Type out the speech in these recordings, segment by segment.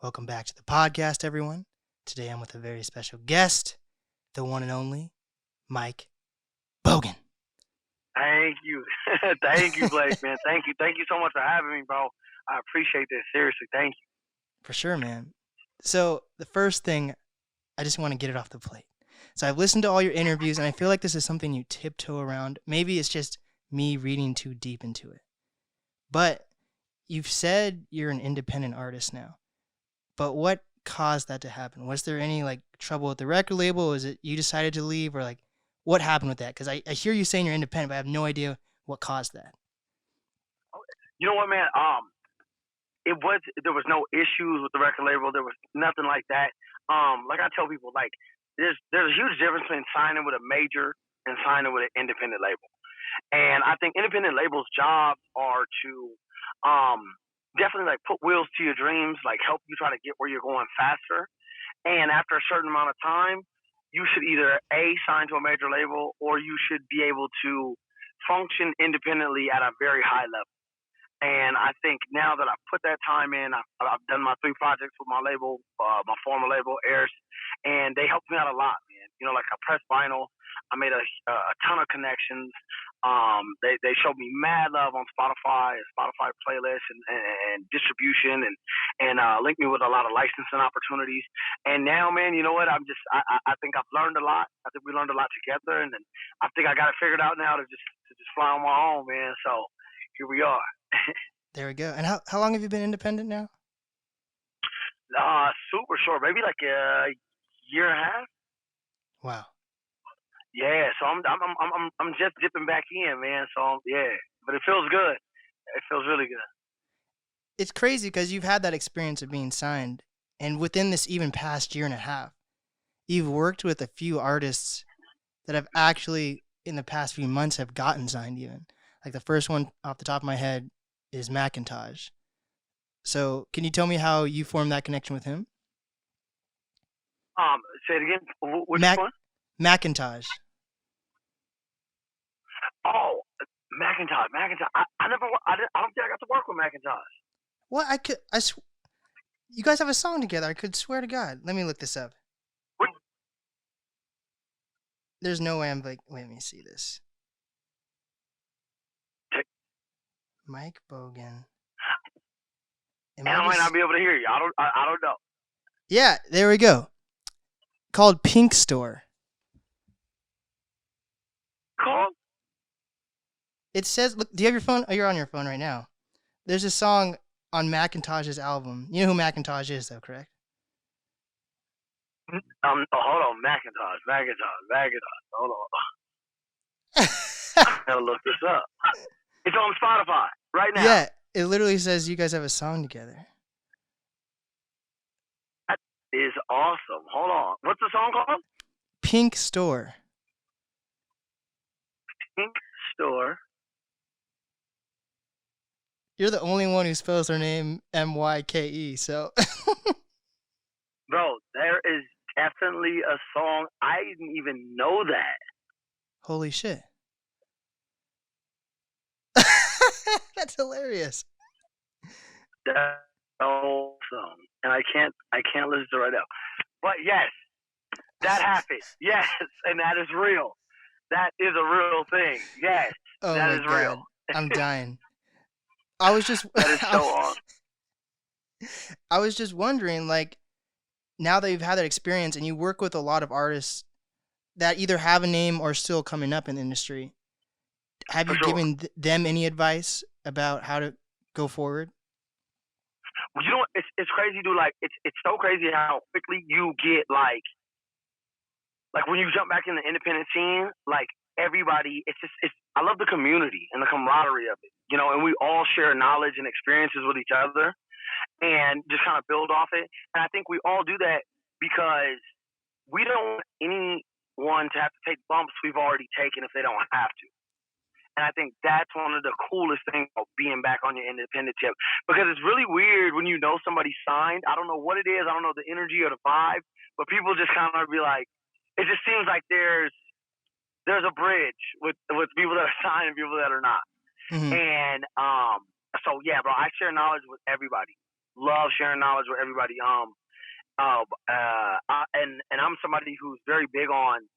Welcome back to the podcast, everyone. Today I'm with a very special guest, the one and only Myke Bogan. Thank you. Thank you, Blake, man. Thank you. Thank you so much for having me, bro. I appreciate this. Seriously, thank you. For sure, man. So the first thing, I just want to get it off the plate. So I've listened to all your interviews, and I feel like this is something you tiptoe around. Maybe it's just me reading too deep into it. But you've said you're an independent artist now. But what caused that to happen? Was there any trouble with the record label? Was it you decided to leave, or what happened with that? Because I hear you saying you're independent, but I have no idea what caused that. You know what, man? There was no issues with the record label. There was nothing like that. Like I tell people, there's a huge difference between signing with a major and signing with an independent label. And I think independent labels' jobs are to definitely put wheels to your dreams, help you try to get where you're going faster. And after a certain amount of time, you should either sign to a major label, or you should be able to function independently at a very high level. And I think now that I've put that time in, I've done my 3 projects with my label, my former label, Airs, and they helped me out a lot, man. I pressed vinyl. I made a ton of connections. They showed me mad love on Spotify playlists and distribution, and linked me with a lot of licensing opportunities. And now, man, you know what? I think I've learned a lot. I think we learned a lot together, and I think I got it figured out now to just fly on my own, man. So here we are. There we go. And how long have you been independent now? Super short, maybe a year and a half. Wow. Yeah, so I'm just dipping back in, man. So yeah, but it feels good. It feels really good. It's crazy because you've had that experience of being signed, and within this even past year and a half, you've worked with a few artists that have actually in the past few months have gotten signed even. Like the first one off the top of my head is Macintosh. So can you tell me how you formed that connection with him? Say it again. Which one? Macintosh. Oh, Macintosh. I don't think I got to work with Macintosh. What? You guys have a song together. I could swear to God. Let me look this up. What? There's no way wait, let me see this. Myke Bogan. And I might not be able to hear you. I don't know. Yeah, there we go. Called Pink Store. Called? It says, look, do you have your phone? Oh, you're on your phone right now. There's a song on Macintosh's album. You know who Macintosh is, though, correct? Hold on, Macintosh. Hold on. I gotta look this up. It's on Spotify right now. Yeah, it literally says you guys have a song together. That is awesome. Hold on. What's the song called? Pink Store. Pink Store. You're the only one who spells her name Myke, so. Bro, there is definitely a song. I didn't even know that. Holy shit. That's hilarious. That's awesome. And I can't listen to it right now. But yes, that happened. Yes, and that is real. That is a real thing. Yes, that is God. real. I'm dying. I was just that is so awesome. I was just wondering, now that you've had that experience and you work with a lot of artists that either have a name or still coming up in the industry, have you given them any advice about how to go forward? Well, you know what? It's crazy, dude. It's so crazy how quickly you get when you jump back in the independent scene. Everybody, I love the community and the camaraderie of it, and we all share knowledge and experiences with each other and just kind of build off it. And I think we all do that because we don't want anyone to have to take bumps we've already taken if they don't have to. And I think that's one of the coolest things about being back on your independent tip, because it's really weird when you know somebody's signed. I don't know what it is. I don't know the energy or the vibe, but people just kind of be like, it just seems like there's a bridge with people that are signed and people that are not. Mm-hmm. And so yeah, bro, I share knowledge with everybody. Love sharing knowledge with everybody. And I'm somebody who's very big on.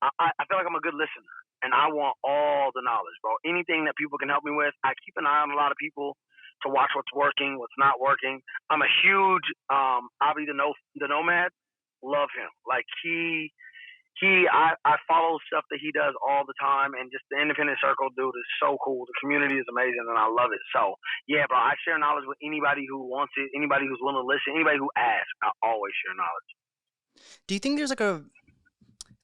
I feel like I'm a good listener, and I want all the knowledge, bro. Anything that people can help me with, I keep an eye on a lot of people to watch what's working, what's not working. I'm a huge Avi the Nomad. Love him. Like I follow stuff that he does all the time, and just the independent circle dude is so cool. The community is amazing, and I love it. So yeah, bro, I share knowledge with anybody who wants it, anybody who's willing to listen, anybody who asks. I always share knowledge. Do you think there's like a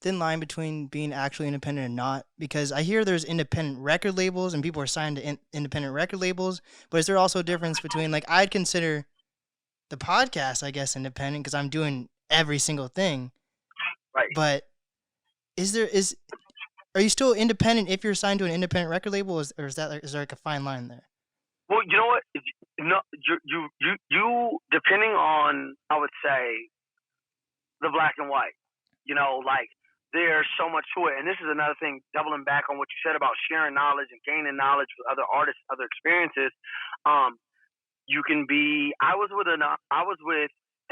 thin line between being actually independent and not? Because I hear there's independent record labels and people are signed to independent record labels, but is there also a difference between, like, I'd consider the podcast, I guess, independent because I'm doing every single thing, Right. but are you still independent if you're signed to an independent record label, or is there like a fine line there? Well, you know what? No, you depending on, I would say, the black and white. You know, like, there's so much to it, and this is another thing. Doubling back on what you said about sharing knowledge and gaining knowledge with other artists, other experiences. You can be. I was with an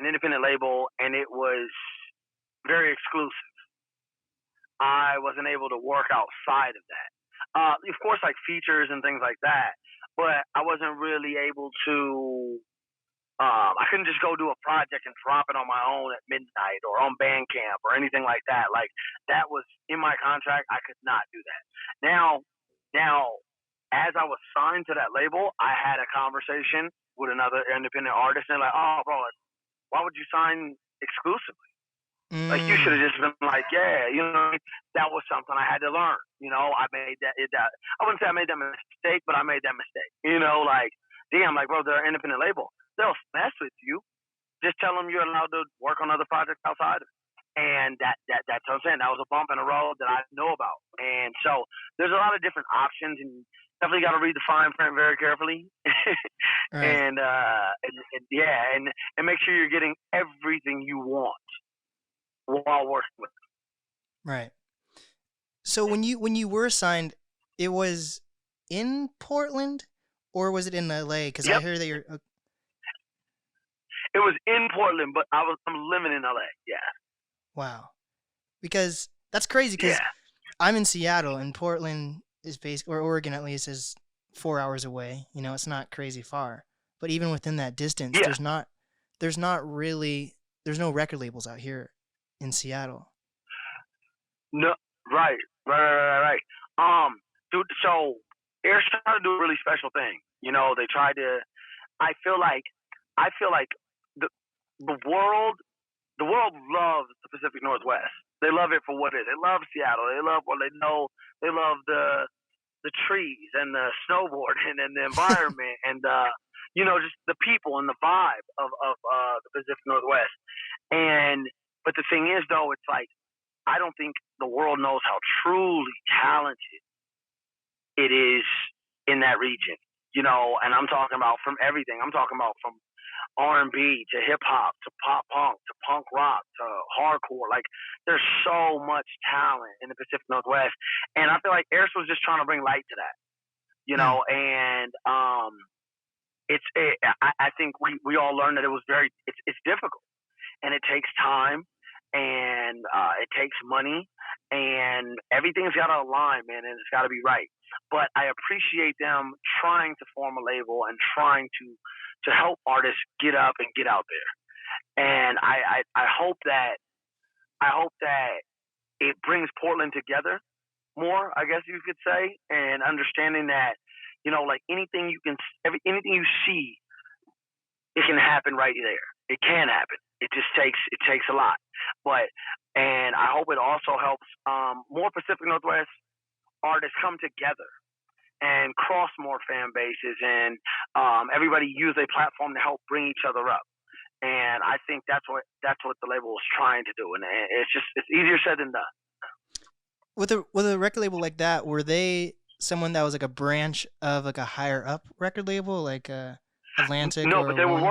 independent label, and it was very exclusive. I wasn't able to work outside of that. Of course, like features and things like that, but I wasn't really able to. I couldn't just go do a project and drop it on my own at midnight or on Bandcamp or anything like that. Like, that was in my contract. I could not do that. Now, as I was signed to that label, I had a conversation with another independent artist, and like, oh, bro, why would you sign exclusively? Like, you should have just been like, yeah, you know, that was something I had to learn. You know, I made that. I wouldn't say I made that mistake, but I made that mistake. You know, like, damn, like, bro, they're an independent label. They'll mess with you. Just tell them you're allowed to work on other projects outside of it. And that's what I'm saying. That was a bump in the road that I know about. And so there's a lot of different options, and definitely got to read the fine print very carefully. Right. And yeah, and make sure you're getting everything you want while working with them. Right. So when you were signed, it was in Portland, or was it in LA? Because I heard that you're. It was in Portland, but I'm living in LA. Yeah. Wow. Because that's crazy. Because I'm in Seattle, and Portland is or Oregon at least, is 4 hours away. You know, it's not crazy far. But even within that distance, there's no record labels out here in Seattle. No, right. Dude, so Air's tried to do a really special thing. You know, they tried to. I feel like the world loves the Pacific Northwest. They love it for what it is. They love Seattle. They love what they know. They love the trees and the snowboarding and the environment and you know, just the people and the vibe of the Pacific Northwest. But the thing is, though, it's like, I don't think the world knows how truly talented it is in that region. You know, and I'm talking about from everything. I'm talking about from R&B to hip hop to pop punk to punk rock to hardcore. Like, there's so much talent in the Pacific Northwest, and I feel like Air's was just trying to bring light to that. You know, and I think we all learned that it's difficult, and it takes time, and it takes money, and everything's got to align, man, and it's got to be right. But I appreciate them trying to form a label and trying to help artists get up and get out there. And I hope that it brings Portland together more, I guess you could say, and understanding that, you know, like, anything you see, it can happen right there. It can happen. It takes a lot. And I hope it also helps more Pacific Northwest artists come together and cross more fan bases, and everybody use a platform to help bring each other up. And I think that's what the label is trying to do, and it's easier said than done. With a record label like that, were they someone that was like a branch of like a higher up record label, like Atlantic? No, but they were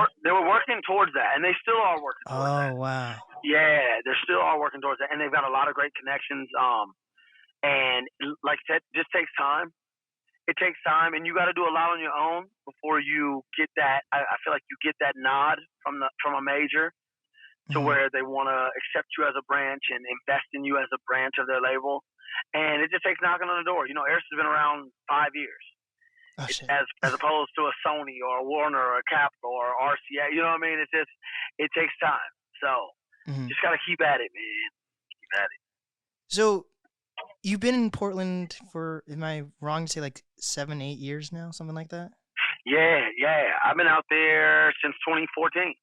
working towards that, and they still are working towards that. Oh, wow. Yeah, they still are working towards that, and they've got a lot of great connections. And like I said, it just takes time. it takes time, and you got to do a lot on your own before you get that. I feel like you get that nod from a major to Mm-hmm. where they want to accept you as a branch and invest in you as a branch of their label. And it just takes knocking on the door. You know, Air's has been around 5 years, Oh shit. as opposed to a Sony or a Warner or a Capitol or RCA. You know what I mean? It's just, it takes time. So Mm-hmm. just got to keep at it, man. Keep at it. So you've been in Portland for, am I wrong to say, like 7-8 years now, something like that? Yeah. I've been out there since 2014.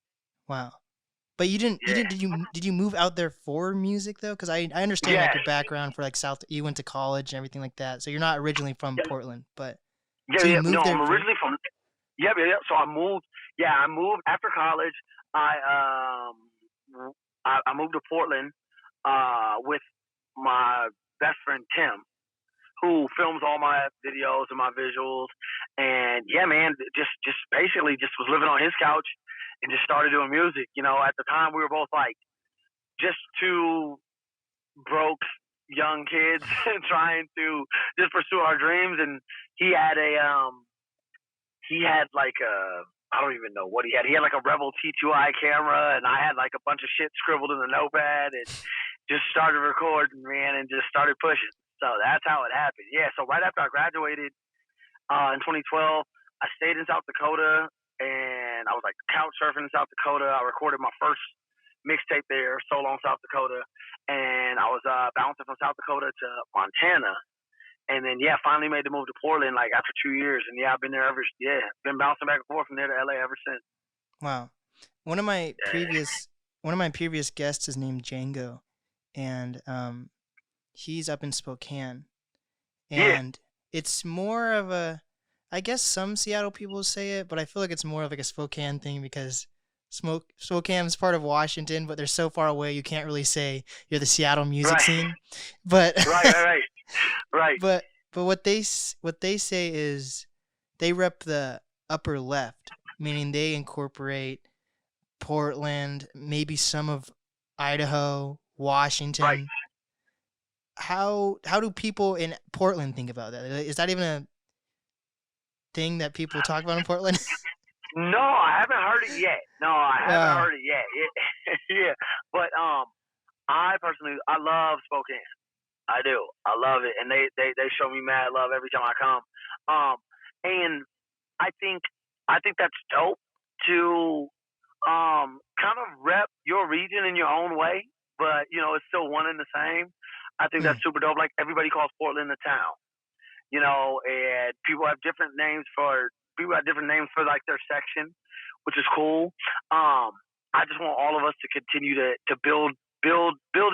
Wow. But you didn't Yeah. did you move out there for music though? Because I understand like Yes. your background for like you went to college and everything like that. So you're not originally from Yeah. Portland, but Yeah, so you yeah. moved No, there I'm for. originally from. Yeah, yeah. So I moved. Yeah, I moved after college. I I moved to Portland with my best friend Tim, who films all my videos and my visuals. And yeah, man, just basically just was living on his couch and just started doing music. You know, at the time we were both like just two broke young kids trying to just pursue our dreams. And he had like a, I don't even know what he had. He had like a Rebel T2i camera, and I had like a bunch of shit scribbled in the notepad, and just started recording, man, and just started pushing. So that's how it happened. Yeah. So right after I graduated in 2012, I stayed in South Dakota, and I was like couch surfing in South Dakota. I recorded my first mixtape there, Solo in South Dakota, and I was bouncing from South Dakota to Montana. And then finally made the move to Portland like after 2 years, and I've been there been bouncing back and forth from there to LA ever since. Wow. One of my previous guests is named Django, and he's up in Spokane, and it's more of a, I guess some Seattle people say it, but I feel like it's more of like a Spokane thing because Spokane's part of Washington, but they're so far away you can't really say you're the Seattle music scene. But right. But what they say is they rep the upper left, meaning they incorporate Portland, maybe some of Idaho, Washington. Right. How do people in Portland think about that? Is that even a thing that people talk about in Portland? No, I haven't heard it yet. Yeah, but I personally love Spokane. I do. I love it, and they show me mad love every time I come. And I think that's dope to kind of rep your region in your own way, but you know it's still one and the same. I think that's super dope. Like everybody calls Portland the town, you know, and people have different names for like their section, which is cool. I just want all of us to continue to build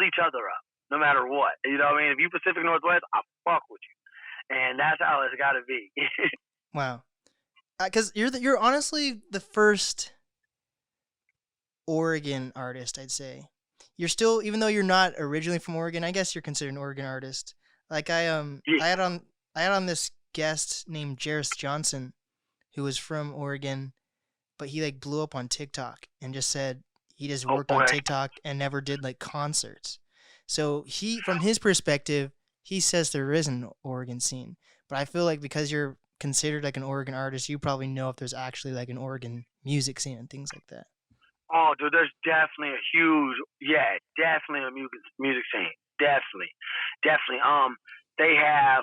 each other up, no matter what. You know what I mean? If you Pacific Northwest, I fuck with you, and that's how it's got to be. Wow, because you're honestly the first Oregon artist, I'd say. You're still, even though you're not originally from Oregon, I guess you're considered an Oregon artist. Like I had on this guest named Jairus Johnson, who was from Oregon, but he like blew up on TikTok and just said he just worked on TikTok and never did like concerts. So from his perspective, he says there is an Oregon scene, but I feel like because you're considered like an Oregon artist, you probably know if there's actually like an Oregon music scene and things like that. Oh, dude, there's definitely a huge, definitely a music scene, definitely. They have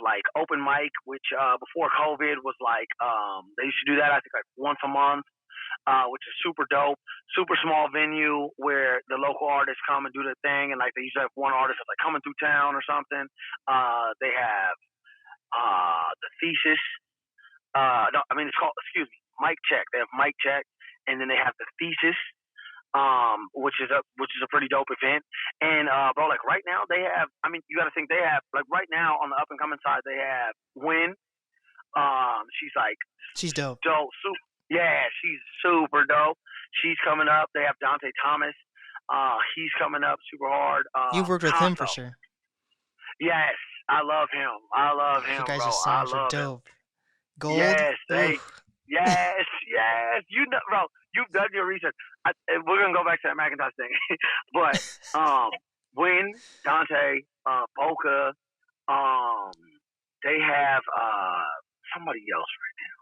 like open mic, which before COVID was like they used to do that I think like once a month, which is super dope. Super small venue where the local artists come and do their thing, and like they usually have one artist that's like coming through town or something. They have the Thesis. No, I mean it's called, excuse me, Mic Check. They have Mic Check, and then they have the Thesis, which is a pretty dope event. And bro, like right now they have, I mean, you got to think they have, like right now on the up and coming side they have Win. She's dope. She's super dope. She's coming up. They have Dante Thomas. He's coming up super hard. You've worked with him for sure. Yes, I love him. You guys bro. just sound so dope. Gold. Yes. You know, bro. You've done your research. We're gonna go back to that Macintosh thing, but Win, Dante, Boca, They have somebody else right now.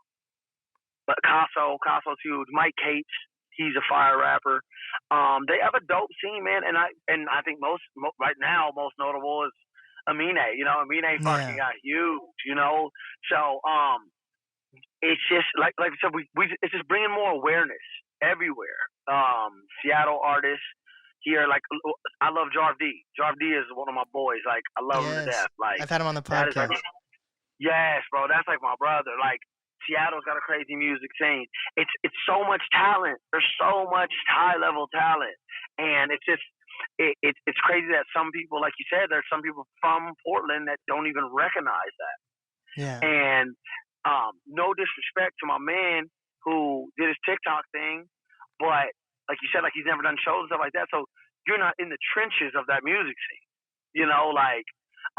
But Caso's huge. Mike Cates, he's a fire rapper. They have a dope scene, man, and I think right now most notable is Amine. You know, Amine fucking Yeah. got huge. You know, so it's just like I said, we it's just bringing more awareness everywhere. Seattle artists here, like I love Jarv D. Jarv D is one of my boys. Like I love him to Yes. death. Like I've had him on the that is like, podcast. yes, bro, that's like my brother. Like Seattle's got a crazy music scene. It's so much talent. There's so much high level talent, and it's just it's crazy that some people, like you said, there's some people from Portland that don't even recognize that. Yeah. And no disrespect to my man who did his TikTok thing, but like you said, like he's never done shows and stuff like that. So you're not in the trenches of that music scene, you know, like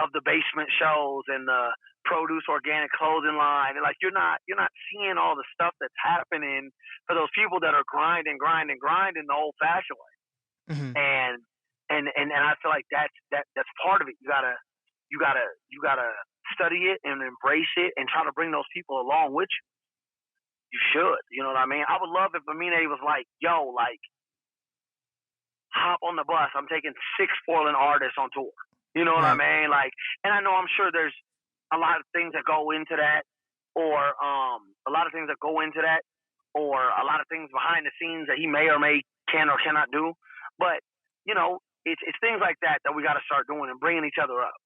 of the basement shows and the produce organic clothing line, and like you're not seeing all the stuff that's happening for those people that are grinding the old fashioned way. Mm-hmm. And I feel like that's part of it. You gotta study it and embrace it and try to bring those people along with you. You should, you know what I mean? I would love if Amine was like, yo, like, hop on the bus. I'm taking 6 Portland artists on tour. You know what I mean? Like, and I know I'm sure there's a lot of things that go into that, or a lot of things that go into that, or a lot of things behind the scenes that he may or can or cannot do. But, you know, it's things like that we got to start doing and bringing each other up.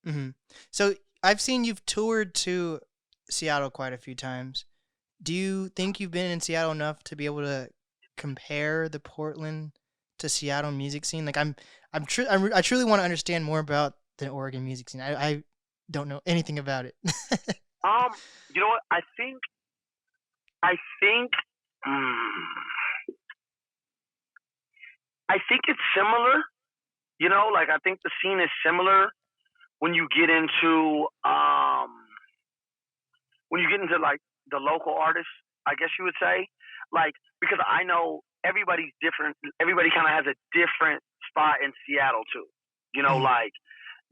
Mm-hmm. So I've seen you've toured to Seattle quite a few times. Do you think you've been in Seattle enough to be able to compare the Portland to Seattle music scene? Like I truly want to understand more about the Oregon music scene. I don't know anything about it. You know what? I think it's similar. You know, like I think the scene is similar when you get into like the local artists, I guess you would say. Like, because I know everybody's different. Everybody kind of has a different spot in Seattle too. You know, like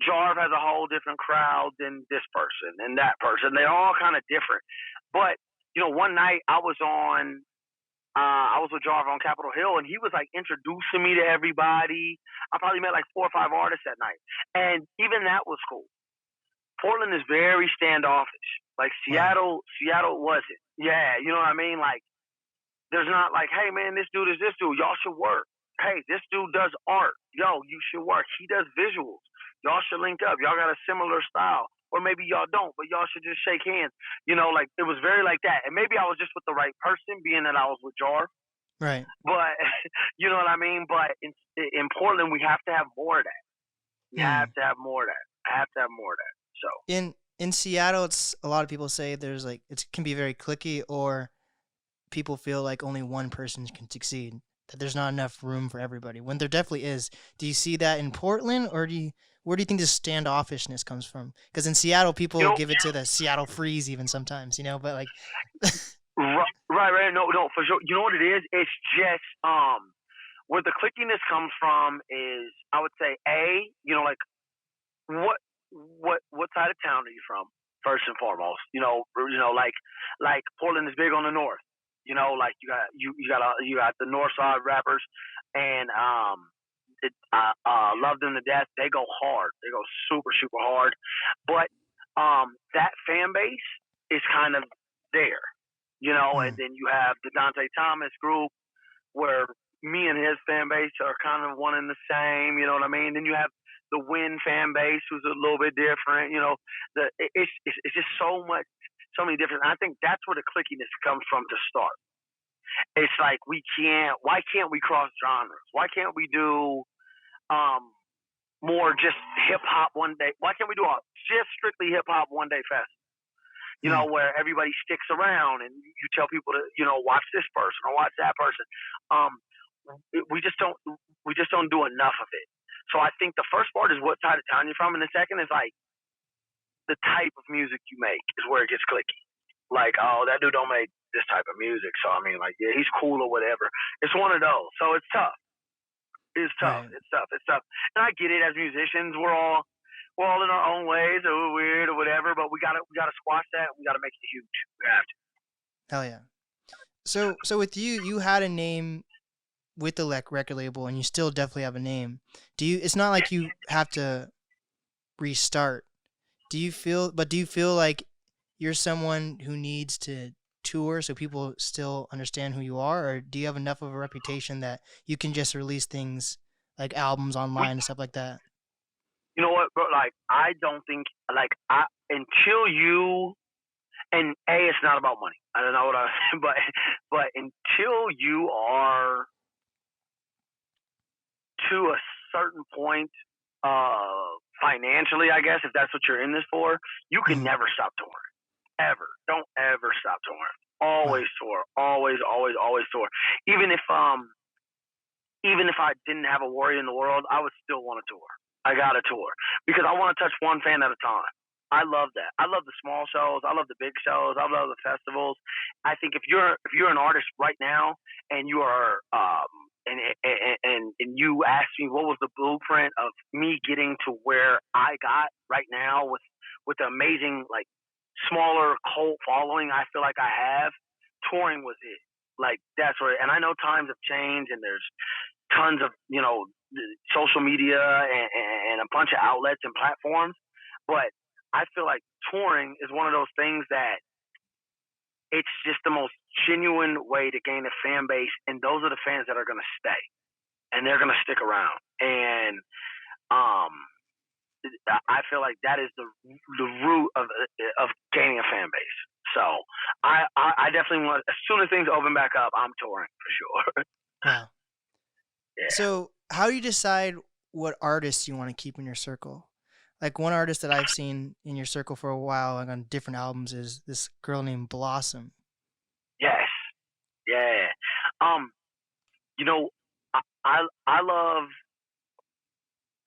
Jarv has a whole different crowd than this person and that person. They're all kind of different. But, you know, one night I was with Jarv on Capitol Hill, and he was like introducing me to everybody. I probably met like 4 or 5 artists that night, and even that was cool. Portland is very standoffish. Like Seattle wasn't. Yeah, you know what I mean? Like, there's not like, hey man, this dude is this dude. Y'all should work. Hey, this dude does art. Yo, you should work. He does visuals. Y'all should link up. Y'all got a similar style. Or maybe y'all don't, but y'all should just shake hands. You know, like it was very like that. And maybe I was just with the right person, being that I was with Jarv. Right. But you know what I mean? But in Portland, we have to have more of that. We have to have more of that. I have to have more of that. So in Seattle, it's a lot of people say there's like it can be very cliquey, or people feel like only one person can succeed. That there's not enough room for everybody. When there definitely is. Do you see that in Portland, or where do you think this standoffishness comes from? Because in Seattle, people give it to the Seattle Freeze even sometimes, you know. But like, right, no, for sure. You know what it is? It's just where the clickiness comes from is, I would say, you know, like what side of town are you from? First and foremost, you know, like Portland is big on the north. You know, like you got the north side rappers, and love them to death. They go hard. They go super hard. But that fan base is kind of there, you know. And then you have the Dante Thomas group, where me and his fan base are kind of one and the same. You know what I mean? Then you have the Win fan base, who's a little bit different. You know, it's just so many different. I think that's where the clickiness comes from to start. It's like why can't we cross genres? Why can't we do more just hip hop one day? Why can't we do just strictly hip hop one day festival? You know, where everybody sticks around and you tell people to, you know, watch this person or watch that person. We just don't do enough of it. So I think the first part is what side of town you're from, and the second is like the type of music you make is where it gets clicky. Like, oh, that dude don't make this type of music, so I mean, like, yeah, he's cool or whatever. It's one of those. So it's tough. It's tough. Right. It's tough. And I get it. As musicians, we're all we're all in our own ways, or we're weird or whatever. But we gotta squash that. We gotta make it huge. We have to. Hell yeah. So with you, you had a name with the record label, and you still definitely have a name. Do you? It's not like you have to restart. Do you feel? But do you feel like you're someone who needs to tour so people still understand who you are, or do you have enough of a reputation that you can just release things like albums online and stuff like that? You know what, bro? Like, I don't think until you and it's not about money. I don't know what I but until you are to a certain point, financially, I guess, if that's what you're in this for, you can never stop touring. Ever. Don't ever stop touring. Always tour. Always, always, always tour. Even if I didn't have a worry in the world, I would still want to tour. I got to tour because I want to touch one fan at a time. I love that. I love the small shows. I love the big shows. I love the festivals. I think if you're an artist right now and you are and you asked me what was the blueprint of me getting to where I got right now with the amazing like smaller cult following I feel like I have, touring was it. Like that's where, and I know times have changed and there's tons of social media and a bunch of outlets and platforms, but I feel like touring is one of those things that it's just the most genuine way to gain a fan base, and those are the fans that are going to stay and they're going to stick around. And I feel like that is the root of gaining a fan base. So I definitely want, as soon as things open back up, I'm touring for sure. Wow. Yeah. So how do you decide what artists you want to keep in your circle? Like one artist that I've seen in your circle for a while, like on different albums, is this girl named Blossom. Yes. Yeah.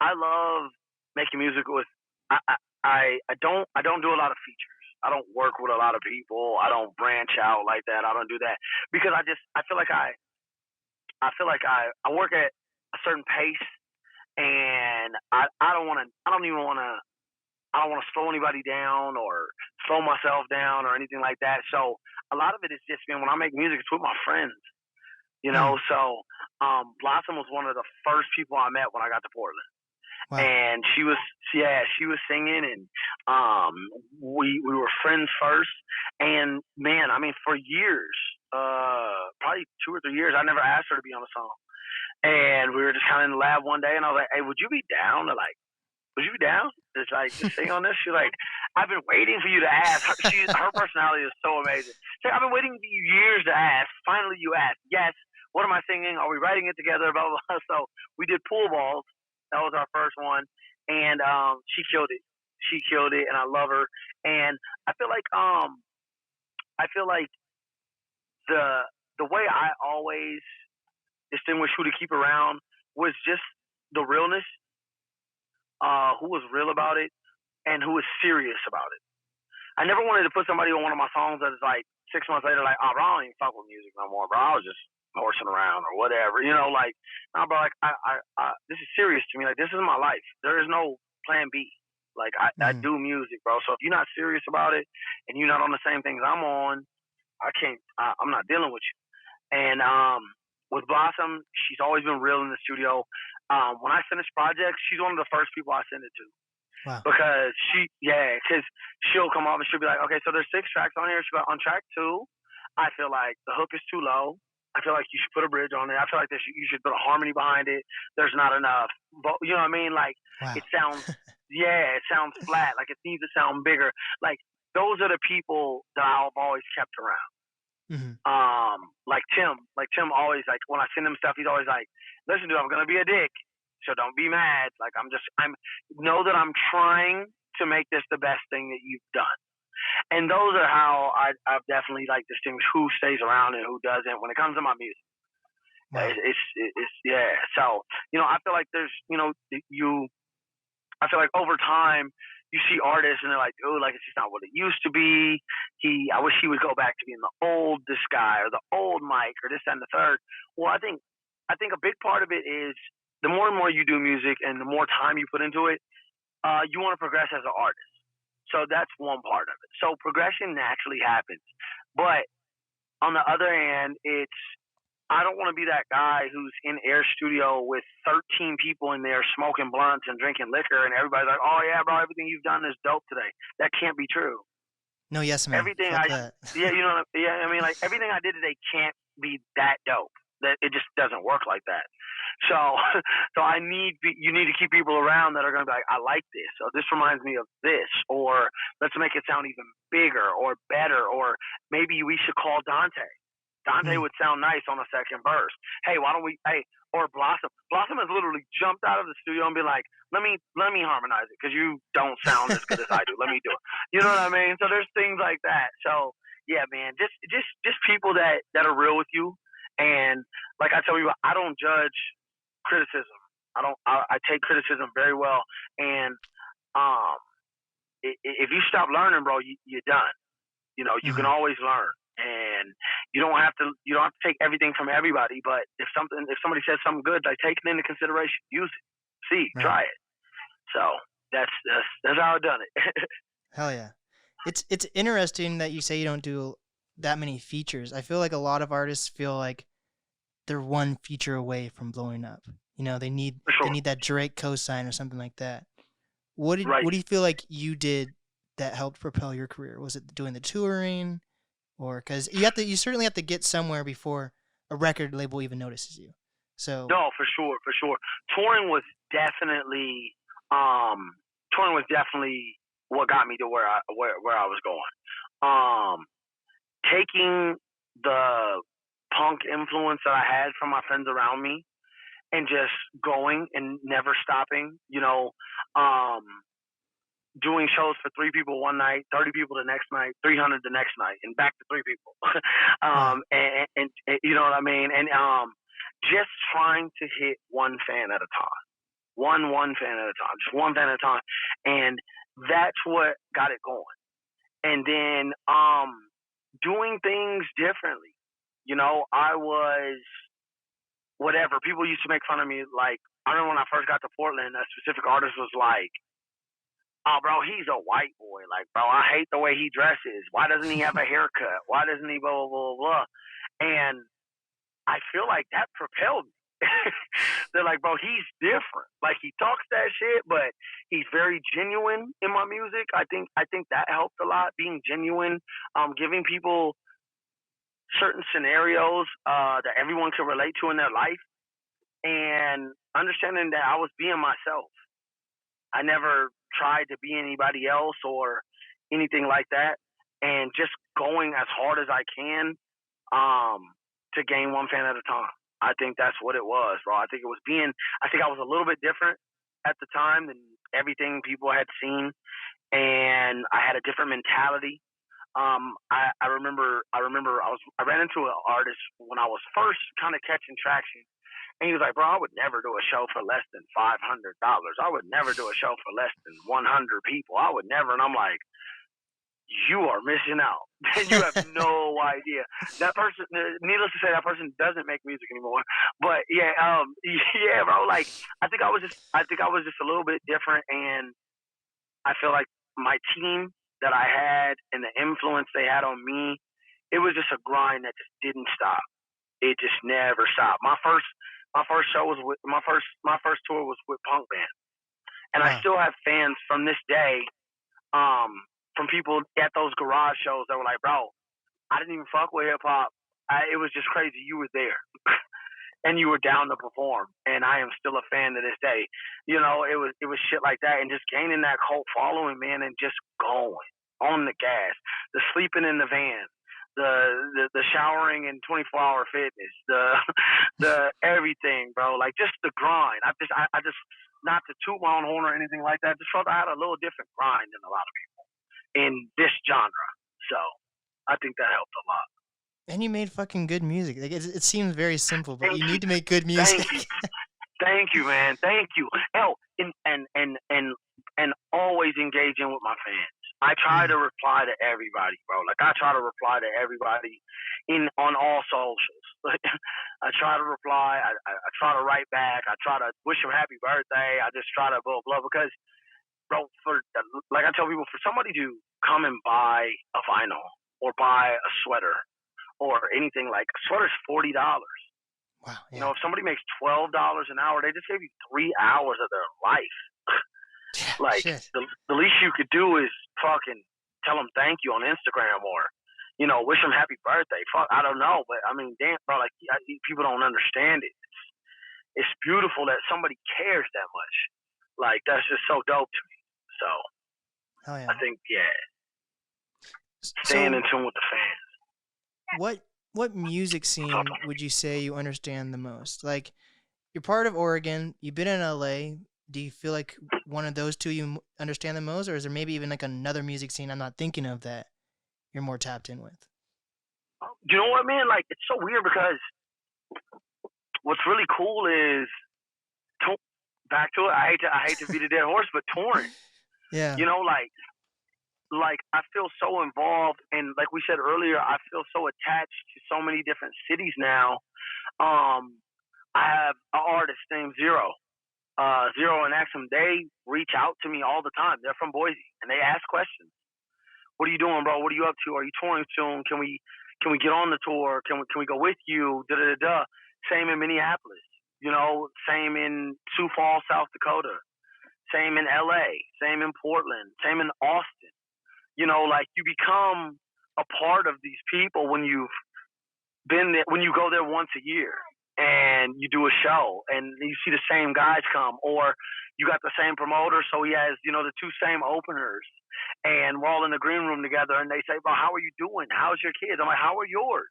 I love making music with. I don't do a lot of features. I don't work with a lot of people. I don't branch out like that. I don't do that because I feel like I work at a certain pace, and I don't even want to. I don't want to slow anybody down or slow myself down or anything like that. So a lot of it is just, man, when I make music, it's with my friends, So Blossom was one of the first people I met when I got to Portland. Wow. And she was singing, and we were friends first. And man, I mean, for years, probably 2 or 3 years, I never asked her to be on a song. And we were just kind of in the lab one day, and I was like, "Hey, would you be down to would you be down to to sing on this?" She's like, "I've been waiting for you to ask." Her personality is so amazing. She's like, "I've been waiting for you years to ask. Finally, you asked. Yes. What am I singing? Are we writing it together?" Blah blah blah. So we did Pool Balls. That was our first one, and she killed it. She killed it, and I love her. And I feel like the way I always distinguish who to keep around was just the realness. Who was real about it and who was serious about it. I never wanted to put somebody on one of my songs that is like 6 months later, like, "Oh, bro, I don't even fuck with music no more, bro. I was just horsing around or whatever," like, "No, bro, like, I this is serious to me. Like, this is my life. There is no plan B. Like, I do music, bro. So if you're not serious about it and you're not on the same things I'm on, I'm not dealing with you." And with Blossom, she's always been real in the studio. When I finish projects, she's one of the first people I send it to. Wow. Because she'll come off and she'll be like, "Okay, so there's 6 tracks on here." She'll be like, "On track 2, I feel like the hook is too low. I feel like you should put a bridge on it. I feel like you should put a harmony behind it. There's not enough." But you know what I mean? Like, wow. It sounds flat. Like, it needs to sound bigger. Like, those are the people that I've always kept around. Mm-hmm. Like Tim always, like, when I send him stuff, he's always like, "Listen, dude, I'm gonna be a dick, so don't be mad. Like, know that I'm trying to make this the best thing that you've done." And those are how I've definitely distinguished who stays around and who doesn't when it comes to my music. Wow. It's So I feel like there's I feel like over time you see artists and they're like, "Oh, like, it's just not what it used to be. I wish he would go back to being the old this guy or the old Myke or this and the third." Well, I think a big part of it is the more and more you do music and the more time you put into it, you want to progress as an artist. So that's one part of it. So progression naturally happens. But on the other hand, I don't want to be that guy who's in Air Studio with 13 people in there smoking blunts and drinking liquor, and everybody's like, "Oh yeah, bro, everything you've done is dope today." That can't be true. No, yes, man. Everything Fuck that. yeah, you know, yeah, I mean, like everything I did today can't be that dope. That it just doesn't work like that. So, so you need to keep people around that are going to be like, I like this, or this reminds me of this, or let's make it sound even bigger or better, or maybe we should call Dante. Dante would sound nice on a second verse. Hey, why don't we? Hey, or Blossom. Blossom has literally jumped out of the studio and been like, let me harmonize it because you don't sound as good as I do. Let me do it. You know what I mean? So there's things like that. So yeah, man, just people that are real with you. And like I tell you, I don't judge criticism. I take criticism very well. And um, if you stop learning, bro, you're done. You know, you can always learn, and you don't have to take everything from everybody. But if somebody says something good, like take it into consideration, use it, see, try it. So that's how I've done it. Hell yeah. It's interesting that you say you don't do that many features. I feel like a lot of artists feel like they're one feature away from blowing up. You know, they need that Drake cosign or something like that. What do you feel like you did that helped propel your career? Was it doing the touring, or because you certainly have to get somewhere before a record label even notices you? So no, for sure. Touring was definitely what got me to where I was going. Taking the punk influence that I had from my friends around me and just going and never stopping, you know, doing shows for 3 people one night, 30 people the next night, 300 the next night, and back to 3 people. And you know what I mean? And just trying to hit one fan at a time. One fan at a time. Just one fan at a time. And that's what got it going. And then doing things differently. You know, I was whatever. People used to make fun of me. Like, I remember when I first got to Portland, a specific artist was like, "Oh, bro, he's a white boy. Like, bro, I hate the way he dresses. Why doesn't he have a haircut? Why doesn't he blah, blah, blah, blah?" And I feel like that propelled me. They're like, "Bro, he's different. Like, he talks that shit, but he's very genuine in my music." I think that helped a lot, being genuine, giving people certain scenarios that everyone can relate to in their life, and understanding that I was being myself. I never tried to be anybody else or anything like that, and just going as hard as I can to gain one fan at a time. I think that's what it was, bro. I think I was a little bit different at the time than everything people had seen, and I had a different mentality. I remember I ran into an artist when I was first kind of catching traction, and he was like, "Bro, I would never do a show for less than $500. I would never do a show for less than 100 people. I would never." And I'm like, "You are missing out. You have no idea." That person, needless to say, that person doesn't make music anymore. But yeah, yeah, bro. Like, I think I was just a little bit different, and I feel like my team that I had and the influence they had on me, it was just a grind that just didn't stop. It just never stopped. My first show was with my first tour was with Punk Band, and I still have fans from this day, from people at those garage shows that were like, "Bro, I didn't even fuck with hip hop. It was just crazy. You were there." And you were down to perform, and I am still a fan to this day. You know, it was shit like that, and just gaining that cult following, man, and just going on the gas, the sleeping in the van, the showering in 24-hour fitness, the everything, bro. Like, just the grind. I just not to toot my own horn or anything like that. Just felt I had a little different grind than a lot of people in this genre. So I think that helped a lot. And you made fucking good music. Like, it seems very simple, but you need to make good music. Thank you, man. Thank you. Hell, and always engaging with my fans. I try to reply to everybody, bro. Like, I try to reply to everybody on all socials. I try to reply. I try to write back. I try to wish them happy birthday. I just try to blah blah, because bro, like I tell people, for somebody to come and buy a vinyl or buy a sweater or anything, like a sweater's $40. Wow. You Yeah. know, if somebody makes $12 an hour, they just gave you 3 hours of their life. Yeah. Like Shit. the least you could do is fucking tell them thank you on Instagram or, you know, wish them happy birthday. Fuck, I don't know, but I mean, damn, bro, like people don't understand it. It's beautiful that somebody cares that much. Like that's just so dope to me. So Hell I yeah. think staying So in tune with the fans. what music scene would you say you understand the most? Like, you're part of Oregon, you've been in LA. Do you feel like one of those two you understand the most, or is there maybe even like another music scene I'm not thinking of that you're more tapped in with? You know what, man? Like it's so weird because what's really cool is back to it. I hate to beat a dead horse, but touring. Yeah. You know, like I feel so involved, and like we said earlier, I feel so attached to so many different cities now. I have an artist named Zero. Zero and Axum, they reach out to me all the time. They're from Boise, and they ask questions. What are you doing, bro? What are you up to? Are you touring soon? Can we get on the tour? Can we go with you? Da da da. Same in Minneapolis. You know, same in Sioux Falls, South Dakota. Same in LA. Same in Portland. Same in Austin. You know, like you become a part of these people when you've been there, when you go there once a year and you do a show and you see the same guys come, or you got the same promoter, so he has, you know, the two same openers, and we're all in the green room together, and they say, well, how are you doing? How's your kids? I'm like, how are yours?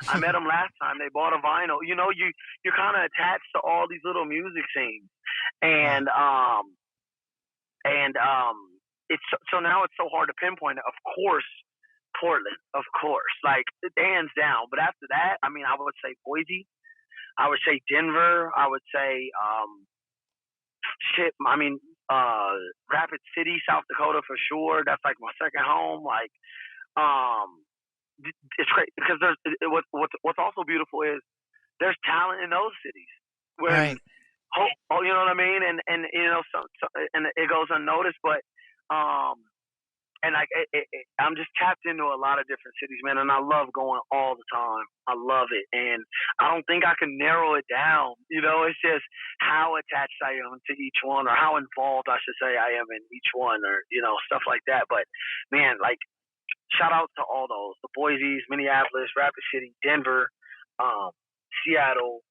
I met them last time. They bought a vinyl. You know, you're kind of attached to all these little music scenes, and it's so now it's so hard to pinpoint it. Of course, Portland, of course, like hands down. But after that, I mean, I would say Boise. I would say Denver. I would say Rapid City, South Dakota for sure. That's like my second home. Like um, it's great because what's also beautiful is there's talent in those cities. When Right. you know what I mean, and you know, and it goes unnoticed, but um, and like I'm just tapped into a lot of different cities, man, and I love going all the time. I love it, and I don't think I can narrow it down. You know, it's just how attached I am to each one, or how involved I should say I am in each one, or you know, stuff like that. But man, like shout out to all those: the Boise's, Minneapolis, Rapid City, Denver, Seattle,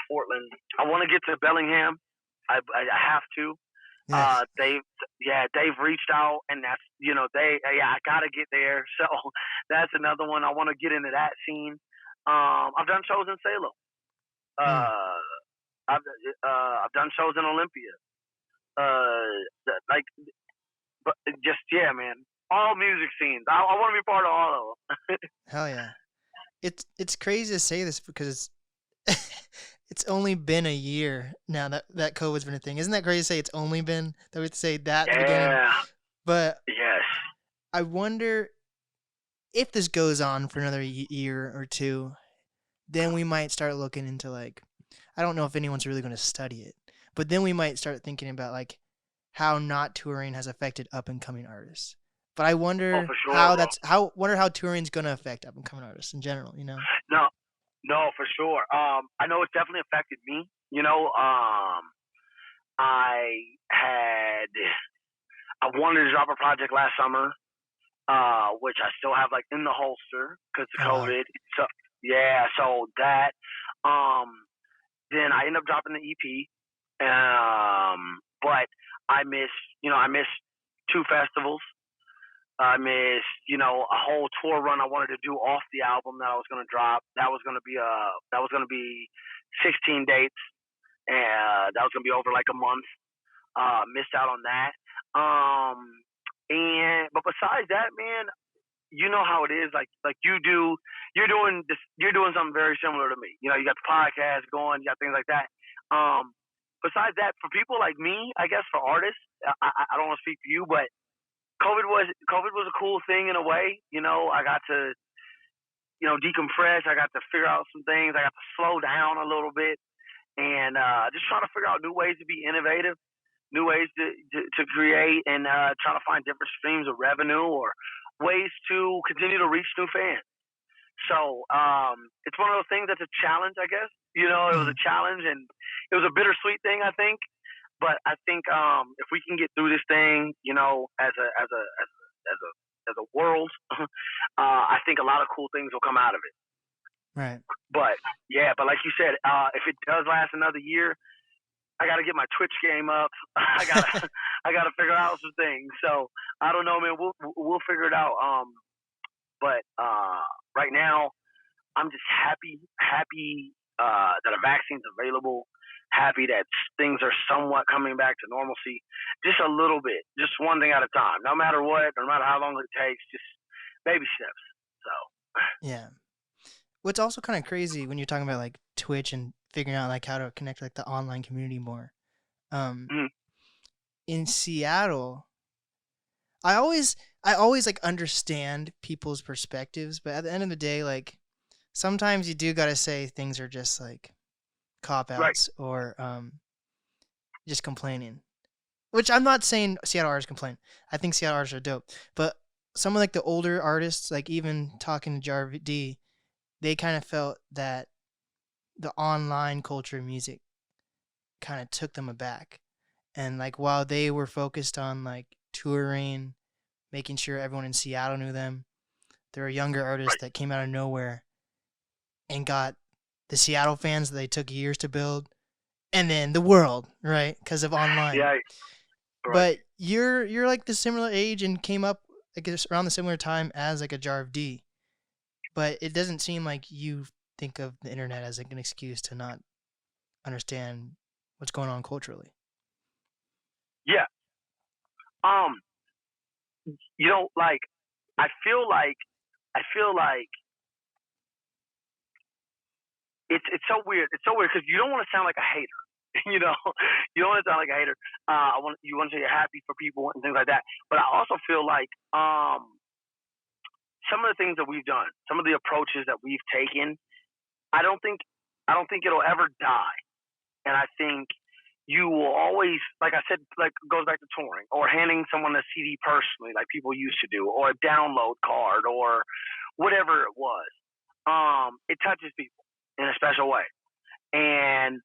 Portland. I want to get to Bellingham. I have to. Yes. They've reached out, and that's, you know, I gotta get there. So that's another one. I want to get into that scene. I've done shows in Salem. Mm. I've done shows in Olympia. Like, but just yeah, man. All music scenes. I want to be part of all of them. Hell yeah. It's crazy to say this because it's only been a year now that COVID's been a thing. Isn't that crazy to say it's only been that we say that at the beginning? Yeah. But Yes. I wonder if this goes on for another year or two, then we might start looking into like, I don't know if anyone's really going to study it, but then we might start thinking about like how not touring has affected up and coming artists. But I wonder for sure, how touring's going to affect up and coming artists in general, you know? No, for sure. I know it's definitely affected me. You know, I wanted to drop a project last summer, which I still have like in the holster because of COVID. So yeah, so that. Then I ended up dropping the EP. But I missed two festivals. I missed, you know, a whole tour run I wanted to do off the album that I was going to drop. That was going to be 16 dates, and that was going to be over like a month. Missed out on that. But besides that, man, you know how it is. Like you're doing something very similar to me. You know, you got the podcast going, you got things like that. Besides that, for people like me, I guess for artists, I don't want to speak for you, but COVID was a cool thing in a way. You know, I got to, you know, decompress. I got to figure out some things. I got to slow down a little bit and just trying to figure out new ways to be innovative. new ways to create and try to find different streams of revenue or ways to continue to reach new fans. So it's one of those things that's a challenge, I guess. You know, it was a challenge and it was a bittersweet thing, I think. But I think if we can get through this thing, you know, as a world, I think a lot of cool things will come out of it. Right. But yeah, but like you said, if it does last another year, I got to get my Twitch game up. I gotta figure out some things. So I don't know, man. We'll figure it out. But right now, I'm just happy that a vaccine's available. Happy that things are somewhat coming back to normalcy, just a little bit, just one thing at a time. No matter what, no matter how long it takes, just baby steps. So Yeah. What's also kind of crazy when you're talking about like Twitch and figuring out like how to connect like the online community more. In Seattle, I always like understand people's perspectives, but at the end of the day, like sometimes you do gotta say things are just like cop outs or just complaining. Which I'm not saying Seattle artists complain. I think Seattle artists are dope. But some of like the older artists, like even talking to JRD, they kind of felt that the online culture of music kind of took them aback. And like while they were focused on like touring, making sure everyone in Seattle knew them, there were younger artists that came out of nowhere and got the Seattle fans that they took years to build, and then the world, right? Because of online. yeah, But you're like the similar age and came up, I guess, around the similar time as like a Jar D. But it doesn't seem like you think of the internet as like an excuse to not understand what's going on culturally. Yeah. You know, like I feel like it's so weird. It's so weird because you don't want to sound like a hater. You know, you don't want to sound like a hater. You want to say you're happy for people and things like that. But I also feel like some of the things that we've done, some of the approaches that we've taken, I don't think it'll ever die. And I think you will always, like I said, like goes back to touring or handing someone a CD personally, like people used to do, or a download card or whatever it was. It touches people in a special way, and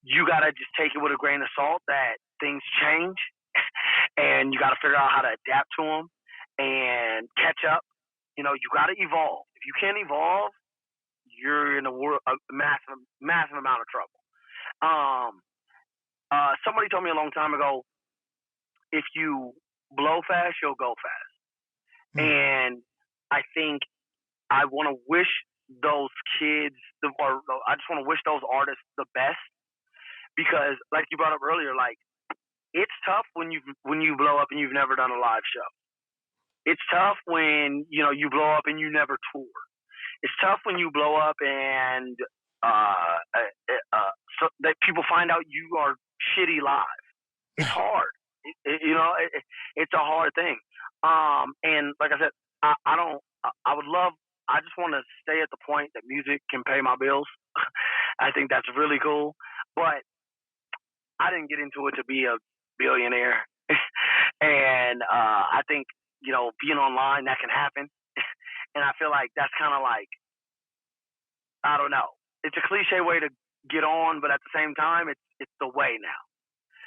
you gotta just take it with a grain of salt that things change, and you gotta figure out how to adapt to them and catch up. You know, you gotta evolve. If you can't evolve, you're in a massive amount of trouble. Somebody told me a long time ago, if you blow fast, you'll go fast. And I think I want to wish those kids, or I just want to wish those artists the best, because, like you brought up earlier, like it's tough when you blow up and you've never done a live show. It's tough when you blow up and you never tour. It's tough when you blow up and so that people find out you are shitty live. It's hard. It's a hard thing. And like I said, I just want to stay at the point that music can pay my bills. I think that's really cool. But I didn't get into it to be a billionaire. And I think, being online, that can happen. And I feel like that's kind of like, I don't know. It's a cliche way to get on, but at the same time, it's the way now.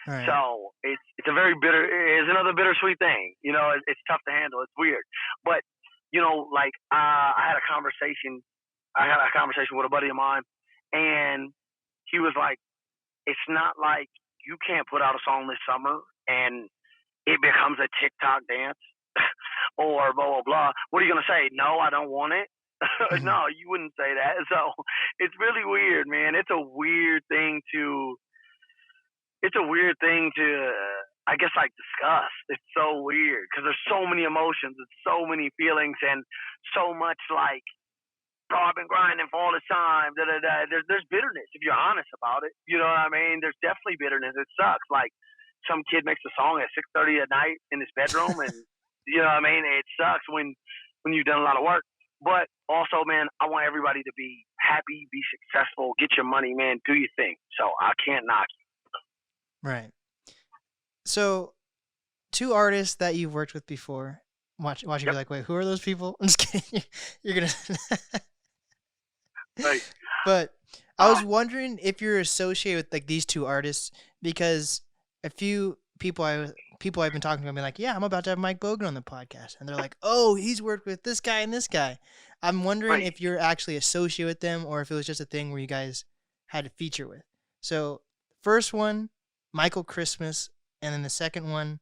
Right. So it's another bittersweet thing. It's tough to handle. It's weird, but like I had a conversation with a buddy of mine, and he was like, "It's not like you can't put out a song this summer and it becomes a TikTok dance or blah blah blah. What are you gonna say? No, I don't want it." No, you wouldn't say that. So it's really weird, man. It's a weird thing to I guess, like, discuss. It's so weird because there's so many emotions and so many feelings and so much like, bro, I've been grinding for all this time. Da, da, da. There's bitterness if you're honest about it. You know what I mean? There's definitely bitterness. It sucks. Like, some kid makes a song at 6:30 at night in his bedroom, and you know what I mean? It sucks when you've done a lot of work. But also, man, I want everybody to be happy, be successful, get your money, man, do your thing. So I can't knock you. Right. So, two artists that you've worked with before. Watch you be Yep. like, wait, who are those people? I'm just kidding. You're gonna. Right. But I was Um. wondering if you're associated with like these two artists because a few people I've been talking to have been like, yeah, I'm about to have Myke Bogan on the podcast, and they're like, oh, he's worked with this guy and this guy. I'm wondering Right. if you're actually associated with them or if it was just a thing where you guys had a feature with. So first one, Michael Christmas, and then the second one,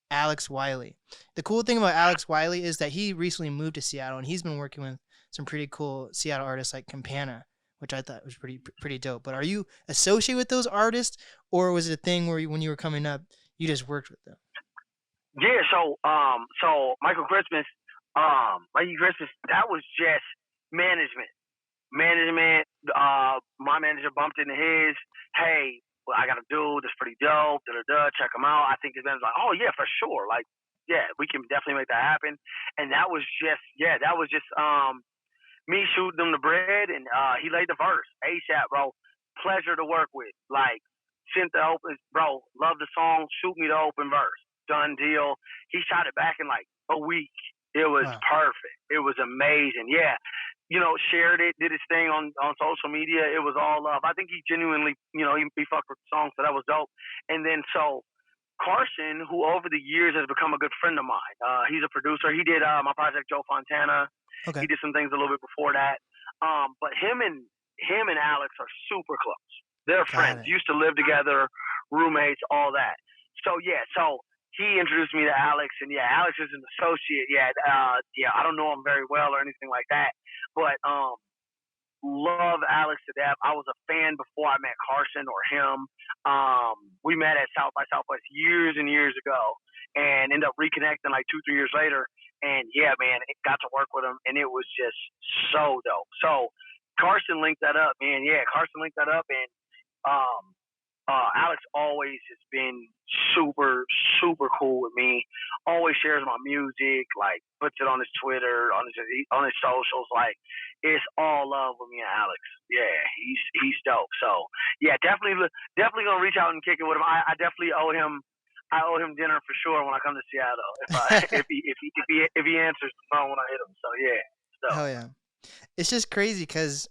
Alex Wiley. The cool thing about Alex Wiley is that he recently moved to Seattle and he's been working with some pretty cool Seattle artists like Campana, which I thought was pretty dope. But are you associated with those artists, or was it a thing where when you were coming up, you just worked with them? Yeah. So Mikey Christmas, that was just management. Management. My manager bumped into his. Hey, well, I got a dude that's pretty dope. Da da da. Check him out. I think his man's like, oh yeah, for sure. Like, yeah, we can definitely make that happen. And that was just, me shooting him the bread, and he laid the verse ASAP, bro. Pleasure to work with. Like, sent the open, bro. Love the song. Shoot me the open verse. Done deal. He shot it back in like a week. It was Wow. perfect. It was amazing. Yeah, shared it, did his thing on social media. It was all love. I think he genuinely, he fucked with the song, so that was dope. And then so Carson, who over the years has become a good friend of mine. He's a producer. He did my project Joe Fontana. He Okay. did some things a little bit before that. But him and Alex are super close. They're Got friends. it. Used to live together, roommates, all that. So yeah, so he introduced me to Alex, and yeah, Alex is an associate. Yeah, I don't know him very well or anything like that, but love Alex to death. I was a fan before I met Carson or him. We met at South by Southwest years and years ago, and ended up reconnecting like 2-3 years later. And yeah, man, got to work with him, and it was just so dope. So Carson linked that up, man. Yeah, Carson linked that up, and um, Alex always has been super, super cool with me. Always shares my music, like puts it on his Twitter, on his socials. Like, it's all love with me and Alex. Yeah, he's dope. So yeah, definitely gonna reach out and kick it with him. I definitely owe him. I owe him dinner for sure when I come to Seattle. If he answers the phone when I hit him. So yeah. So Hell yeah. It's just crazy because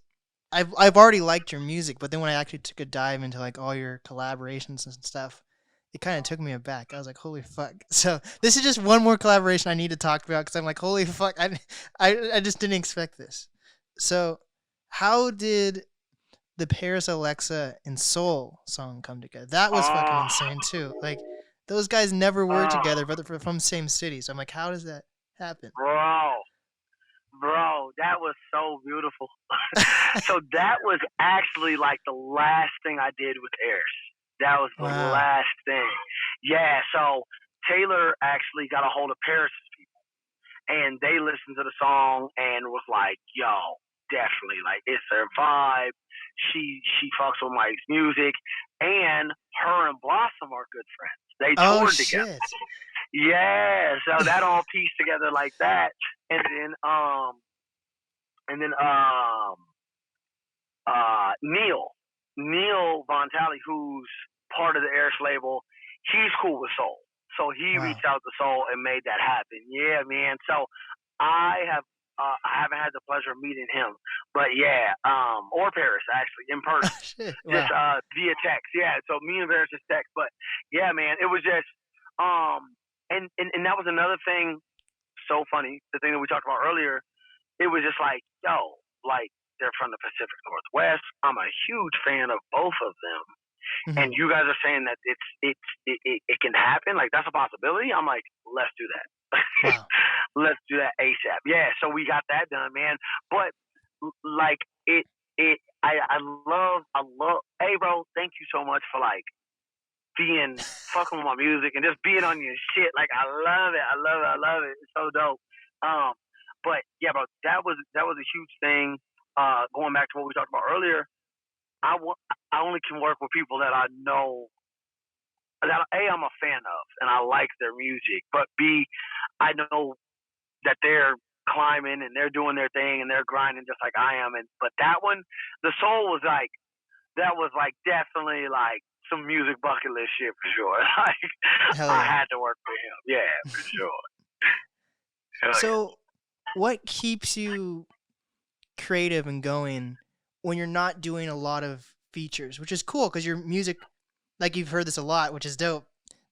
I've already liked your music, but then when I actually took a dive into like all your collaborations and stuff, it kind of took me aback. I was like, holy fuck. So this is just one more collaboration I need to talk about because I'm like, holy fuck, I just didn't expect this. So how did the Paris Alexa and Soul song come together? That was fucking oh insane too. Like those guys never worked oh together, but they're from the same city. So I'm like, how does that happen? bro, that was so beautiful. So that was actually like the last thing I did with Airs. That was the Wow. last thing. Yeah, so Taylor actually got a hold of Paris's people, and they listened to the song and was like, "Yo, definitely, like it's her vibe. She fucks with Mike's music, and her and Blossom are good friends. They Oh toured together. shit. Yeah, so that all pieced together like that, and then and then Neil Von Talley, who's part of the Erish label, he's cool with Soul. So he Wow. reached out to Soul and made that happen. Yeah, man. So I haven't had the pleasure of meeting him, but yeah, or Paris actually in Oh person, shit. just Wow. via text. Yeah, so me and Paris just text, but yeah, man, it was just and that was another thing so funny. The thing that we talked about earlier, it was just like, yo, like they're from the Pacific Northwest. I'm a huge fan of both of them, and Hmm. you guys are saying that it can happen. Like that's a possibility. I'm like, let's do that. Wow. Let's do that ASAP. Yeah, so we got that done, man. But like I love. Hey, bro, thank you so much for like being fucking with my music and just being on your shit. Like I love it. I love it. I love it. It's so dope. Um, but yeah, bro, that was a huge thing. Going back to what we talked about earlier, I only can work with people that I know that I'm a fan of and I like their music, but B, I know that they're climbing and they're doing their thing and they're grinding just like I am. And but that one, the soul was like that was like definitely like some music bucket list shit for sure. Like Hell I yeah. had to work with him. Yeah, for sure. Hell yeah. So, what keeps you creative and going when you're not doing a lot of features, which is cool because your music, like you've heard this a lot, which is dope.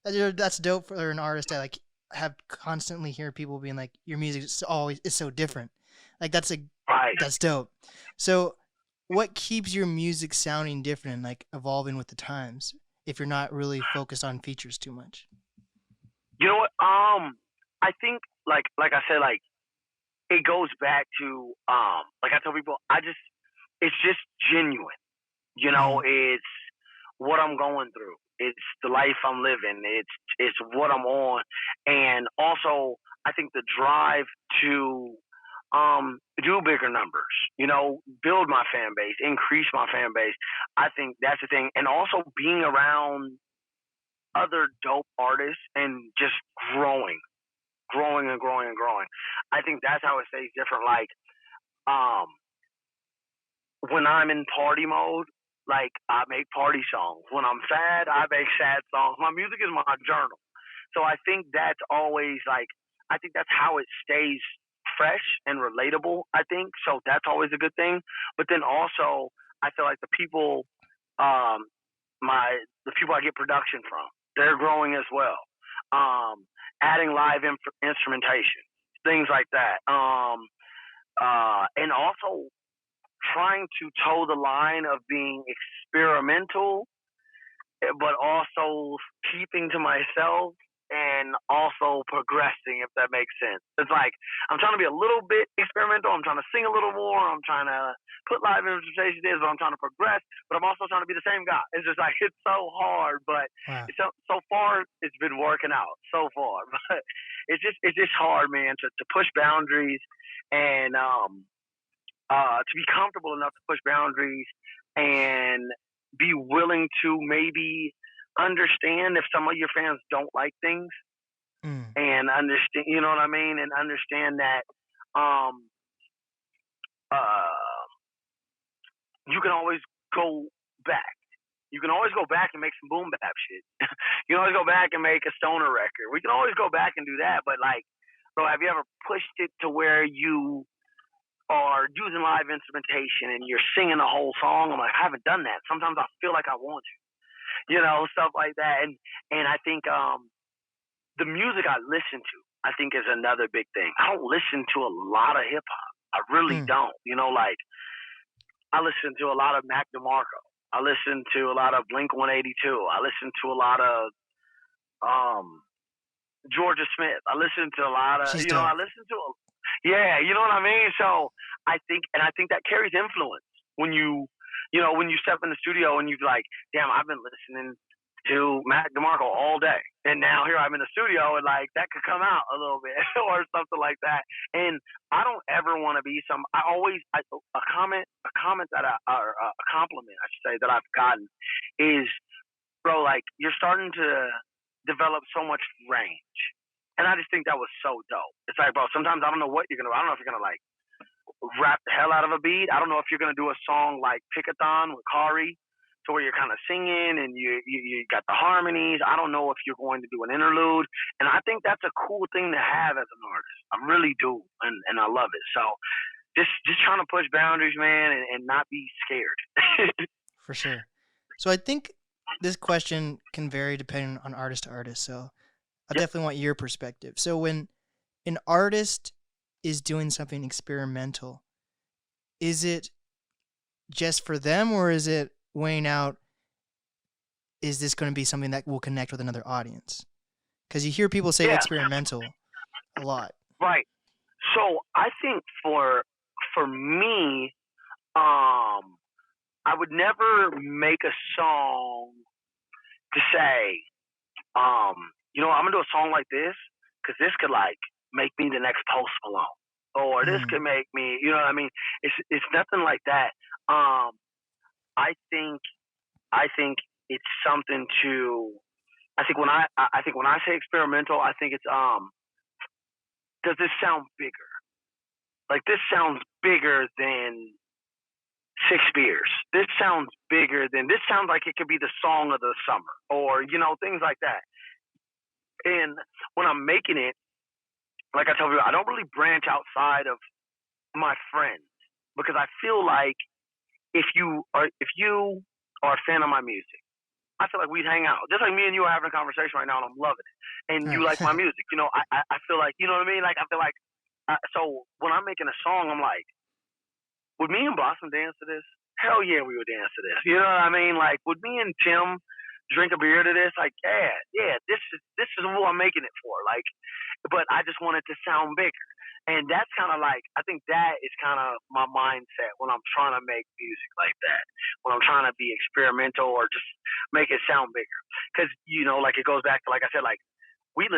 That's dope for an artist to like have constantly hear people being like, your music is so different. Like Right. that's dope. So, what keeps your music sounding different and like evolving with the times if you're not really focused on features too much? You know what? I think like I said, like it goes back to like I tell people, it's just genuine. You know, Mm. it's what I'm going through. It's the life I'm living. It's what I'm on, and also I think the drive to do bigger numbers. You know, build my fan base, increase my fan base. I think that's the thing, and also being around other dope artists and just growing and growing and growing. I think that's how it stays different. Like um when I'm in party mode, like I make party songs. When I'm sad, I make sad songs. My music is my journal. So I think that's always like I think that's how it stays fresh and relatable, I think. So that's always a good thing. But then also I feel like the people um the people I get production from, they're growing as well. Adding live instrumentation, things like that. And also trying to toe the line of being experimental, but also keeping to myself and also progressing, if that makes sense. It's like I'm trying to be a little bit experimental. I'm trying to sing a little more. I'm trying to put live instrumentation in, but I'm trying to progress. But I'm also trying to be the same guy. It's just like it's so hard, but Wow. so far it's been working out so far. But it's just hard, man, to push boundaries and to be comfortable enough to push boundaries and be willing to maybe understand if some of your fans don't like things Mm. and understand, you know what I mean, and understand that um uh you can always go back. You can always go back and make some boom bap shit. You can always go back and make a stoner record. We can always go back and do that, but like, bro, have you ever pushed it to where you are using live instrumentation and you're singing the whole song? I'm like, I haven't done that. Sometimes I feel like I want to, you know, stuff like that. And I think the music I listen to, I think is another big thing. I don't listen to a lot of hip hop. I really Mm. don't. You know, like I listen to a lot of Mac DeMarco. I listen to a lot of Blink 182. I listen to a lot of um Georgia Smith. I listen to a lot of, She's you know, I dope. listen to, yeah, you know what I mean? So I think that carries influence when you know, when you step in the studio and you're like, damn, I've been listening to Mac DeMarco all day. And now here I'm in the studio and like that could come out a little bit or something like that. And I don't ever want to be a comment that or a compliment, I should say, that I've gotten is, bro, like you're starting to develop so much range. And I just think that was so dope. It's like, bro, sometimes I don't know what you're gonna do. I don't know if you're gonna like rap the hell out of a beat. I don't know if you're gonna do a song like Pickathon with Kari, to where you're kind of singing and you got the harmonies. I don't know if you're going to do an interlude, and I think that's a cool thing to have as an artist. I really do, and I love it. So just trying to push boundaries, man, and not be scared. For sure. So I think this question can vary depending on artist to artist. So I Yep. definitely want your perspective. So when an artist is doing something experimental, is it just for them or is it weighing out, is this going to be something that will connect with another audience? Because you hear people say Yeah. experimental a lot. Right. So I think for me, I would never make a song to say, you know, I'm gonna do a song like this because this could like make me the next Post Malone, or this Mm. could make me, you know what I mean? It's nothing like that. I think it's something to. I think when I say experimental, I think it's does this sound bigger? Like this sounds bigger than 6 beers. This sounds bigger than this. Sounds like it could be the song of the summer, or things like that. And when I'm making it, like I tell you, I don't really branch outside of my friends because I feel like if you are a fan of my music, I feel like we'd hang out. Just like me and you are having a conversation right now, and I'm loving it. And you like my music. I feel like, you know what I mean? Like, I feel like, so when I'm making a song, I'm like, would me and Blossom dance to this? Hell yeah, we would dance to this. You know what I mean? Like, would me and Tim drink a beer to this? Like, yeah, this is who I'm making it for. Like, but I just want it to sound bigger. And that's kind of like, I think that is kind of my mindset when I'm trying to make music like that. When I'm trying to be experimental or just make it sound bigger. Because, like it goes back to, like I said, like we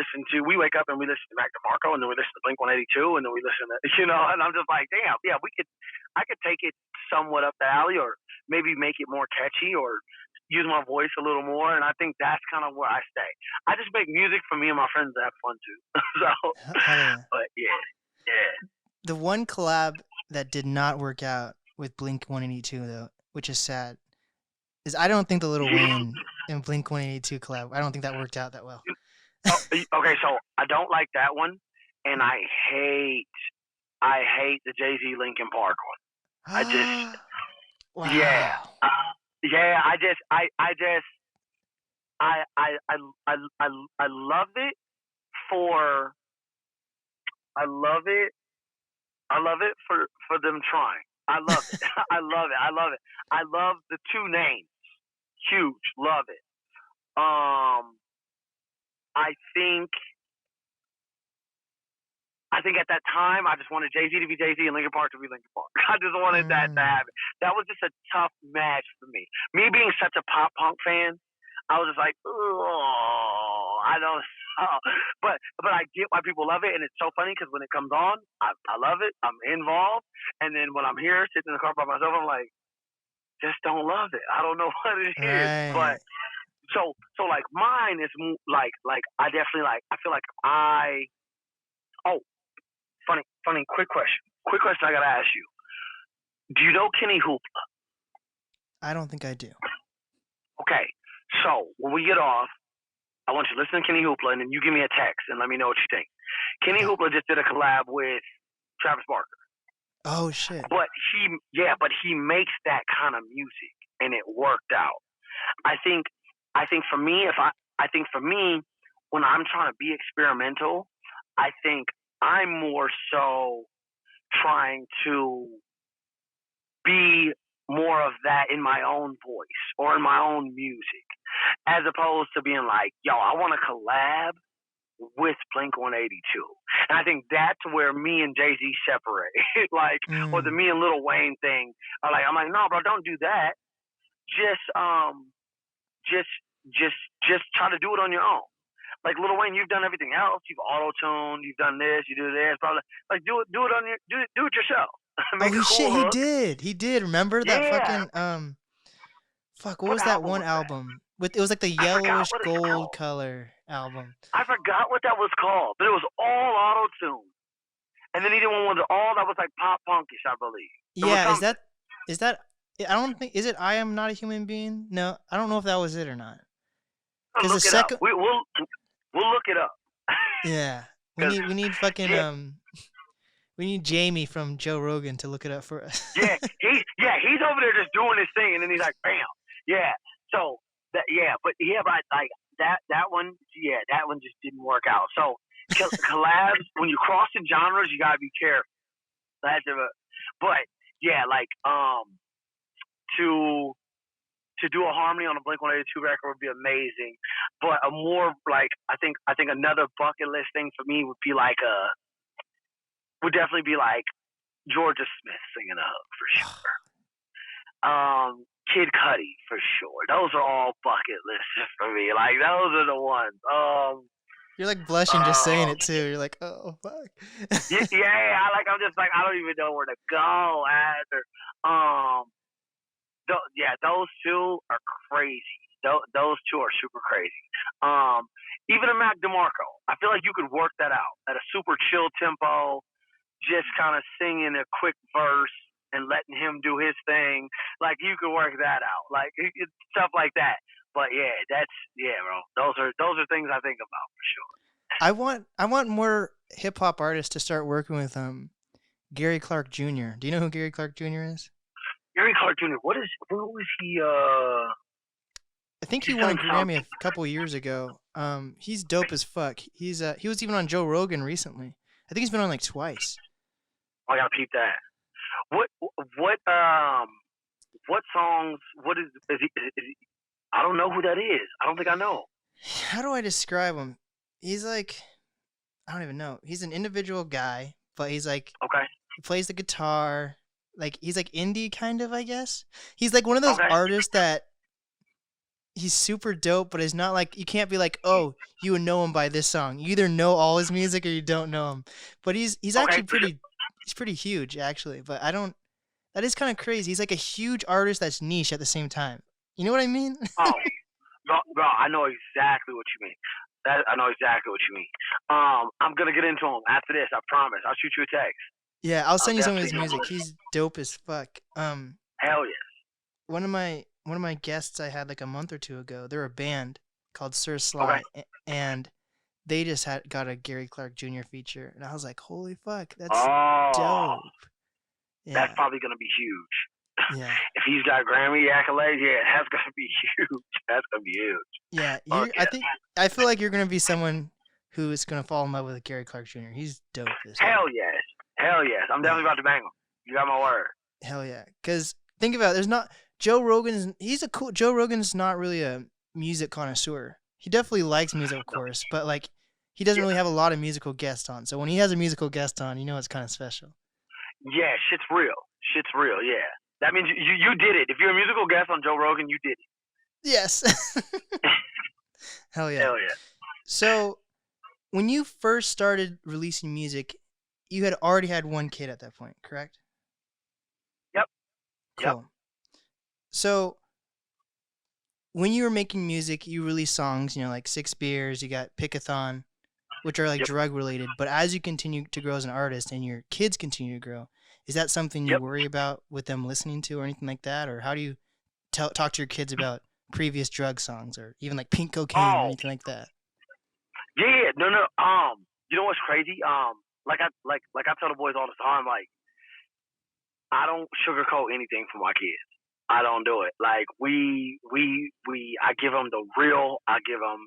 wake up and we listen to Mac DeMarco, and then we listen to Blink 182, and then we listen to, and I'm just like, damn, yeah, I could take it somewhat up the alley or maybe make it more catchy or use my voice a little more. And I think that's kind of where I stay. I just make music for me and my friends to have fun too. So, yeah. But yeah. The one collab that did not work out with Blink 182 though, which is sad, is I don't think the Lil Wayne and Blink 182 collab, I don't think that worked out that well. Okay, so I don't like that one, and I hate the Jay-Z Linkin Park one. I just wow. Yeah. I love it for for them trying. I love it. I love it. I love the two names. Huge. Love it. I think at that time I just wanted Jay-Z to be Jay-Z and Linkin Park to be Linkin Park. I just wanted that to happen. That was just a tough match for me. Me being such a pop punk fan, I was just like, oh, I don't know. But I get why people love it, and it's so funny because when it comes on, I love it. I'm involved, and then when I'm here sitting in the car by myself, I'm like, just don't love it. I don't know what it is, but so like mine is like I definitely like. I feel like funny. Quick question. I gotta ask you. Do you know Kenny Hoopla? I don't think I do. Okay, so when we get off, I want you to listen to Kenny Hoopla, and then you give me a text and let me know what you think. Kenny Hoopla just did a collab with Travis Barker. Oh shit! But he makes that kind of music, and it worked out. I think for me, when I'm trying to be experimental, I think I'm more so trying to be more of that in my own voice or in my own music, as opposed to being like, yo, I want to collab with Blink 182. And I think that's where me and Jay-Z separate. Or the me and Lil Wayne thing. I'm like, no, bro, don't do that. Just try to do it on your own. Like Lil Wayne, you've done everything else. You've auto-tuned. You've done this. You do this. Probably like do it yourself. Shit, he did. Remember that fucking fuck? What was that one album? It was like the yellowish gold color album. I forgot what that was called, but it was all auto-tuned. And then he did one with all that was like pop punkish, I believe. Yeah, is that? I don't think. Is it I Am Not a Human Being? No, I don't know if that was it or not. Because the second, we'll look it up. Yeah, we need fucking we need Jamie from Joe Rogan to look it up for us. he's over there just doing his thing, and then he's like, bam, yeah. So but like that one, that one just didn't work out. So collabs, when you're crossing genres, you gotta be careful. But yeah, like to do a harmony on a Blink 182 record would be amazing. But a more like I think another bucket list thing for me would definitely be like Georgia Smith singing a hook for sure. Kid Cudi for sure. Those are all bucket lists for me. Like those are the ones. You're like blushing just saying it too. You're like, oh fuck. I'm just like I don't even know where to go after. Those two are crazy. Those two are super crazy. Even a Mac DeMarco, I feel like you could work that out at a super chill tempo, just kind of singing a quick verse and letting him do his thing. Like you could work that out, like stuff like that. But yeah, bro. Those are things I think about for sure. I want more hip hop artists to start working with Gary Clark Jr. Do you know who Gary Clark Jr. is? Gary Clark Jr. What was he? I think he won a Grammy a couple years ago. He's dope as fuck. He was even on Joe Rogan recently. I think he's been on like twice. I gotta peep that. What songs? What is he? I don't know who that is. I don't think I know. How do I describe him? He's like, I don't even know. He's an individual guy, but he's like, okay. He plays the guitar. Like he's like indie kind of, I guess. He's like one of those artists that he's super dope, but it's not like you can't be like, oh, you would know him by this song. You either know all his music or you don't know him. But he's actually pretty huge actually. But I don't. That is kind of crazy. He's like a huge artist that's niche at the same time. You know what I mean? Oh, bro, I know exactly what you mean. I know exactly what you mean. I'm gonna get into him after this. I promise. I'll shoot you a text. Yeah, I'll send you some of his music. He's dope as fuck. Hell yes. One of my guests I had like a month or two ago, they're a band called Sir Sly, and they just got a Gary Clark Jr. feature, and I was like, holy fuck, that's dope. Yeah. That's probably gonna be huge. Yeah. If he's got Grammy accolades, yeah, that's gonna be huge. That's gonna be huge. Yeah, I feel like you're gonna be someone who is gonna fall in love with Gary Clark Jr. He's dope as hell yes. Hell yes. I'm definitely about to bang him. You got my word. Hell yeah. Because think about it, there's not Joe Rogan's not really a music connoisseur. He definitely likes music, of course, but like he doesn't really have a lot of musical guests on. So when he has a musical guest on, you know it's kind of special. Yeah, shit's real, yeah. That means you did it. If you're a musical guest on Joe Rogan, you did it. Yes. Hell yeah. Hell yeah. So when you first started releasing music, you had already had one kid at that point, correct? Yep. Cool. Yep. So when you were making music, you released songs, like 6 Beers, you got Pickathon, which are like drug related. But as you continue to grow as an artist and your kids continue to grow, is that something you worry about with them listening to or anything like that? Or how do you talk to your kids about previous drug songs or even like pink cocaine or anything like that? Yeah, no. You know what's crazy? Like I tell the boys all the time, like I don't sugarcoat anything for my kids. I don't do it. Like I give them the real. I give them,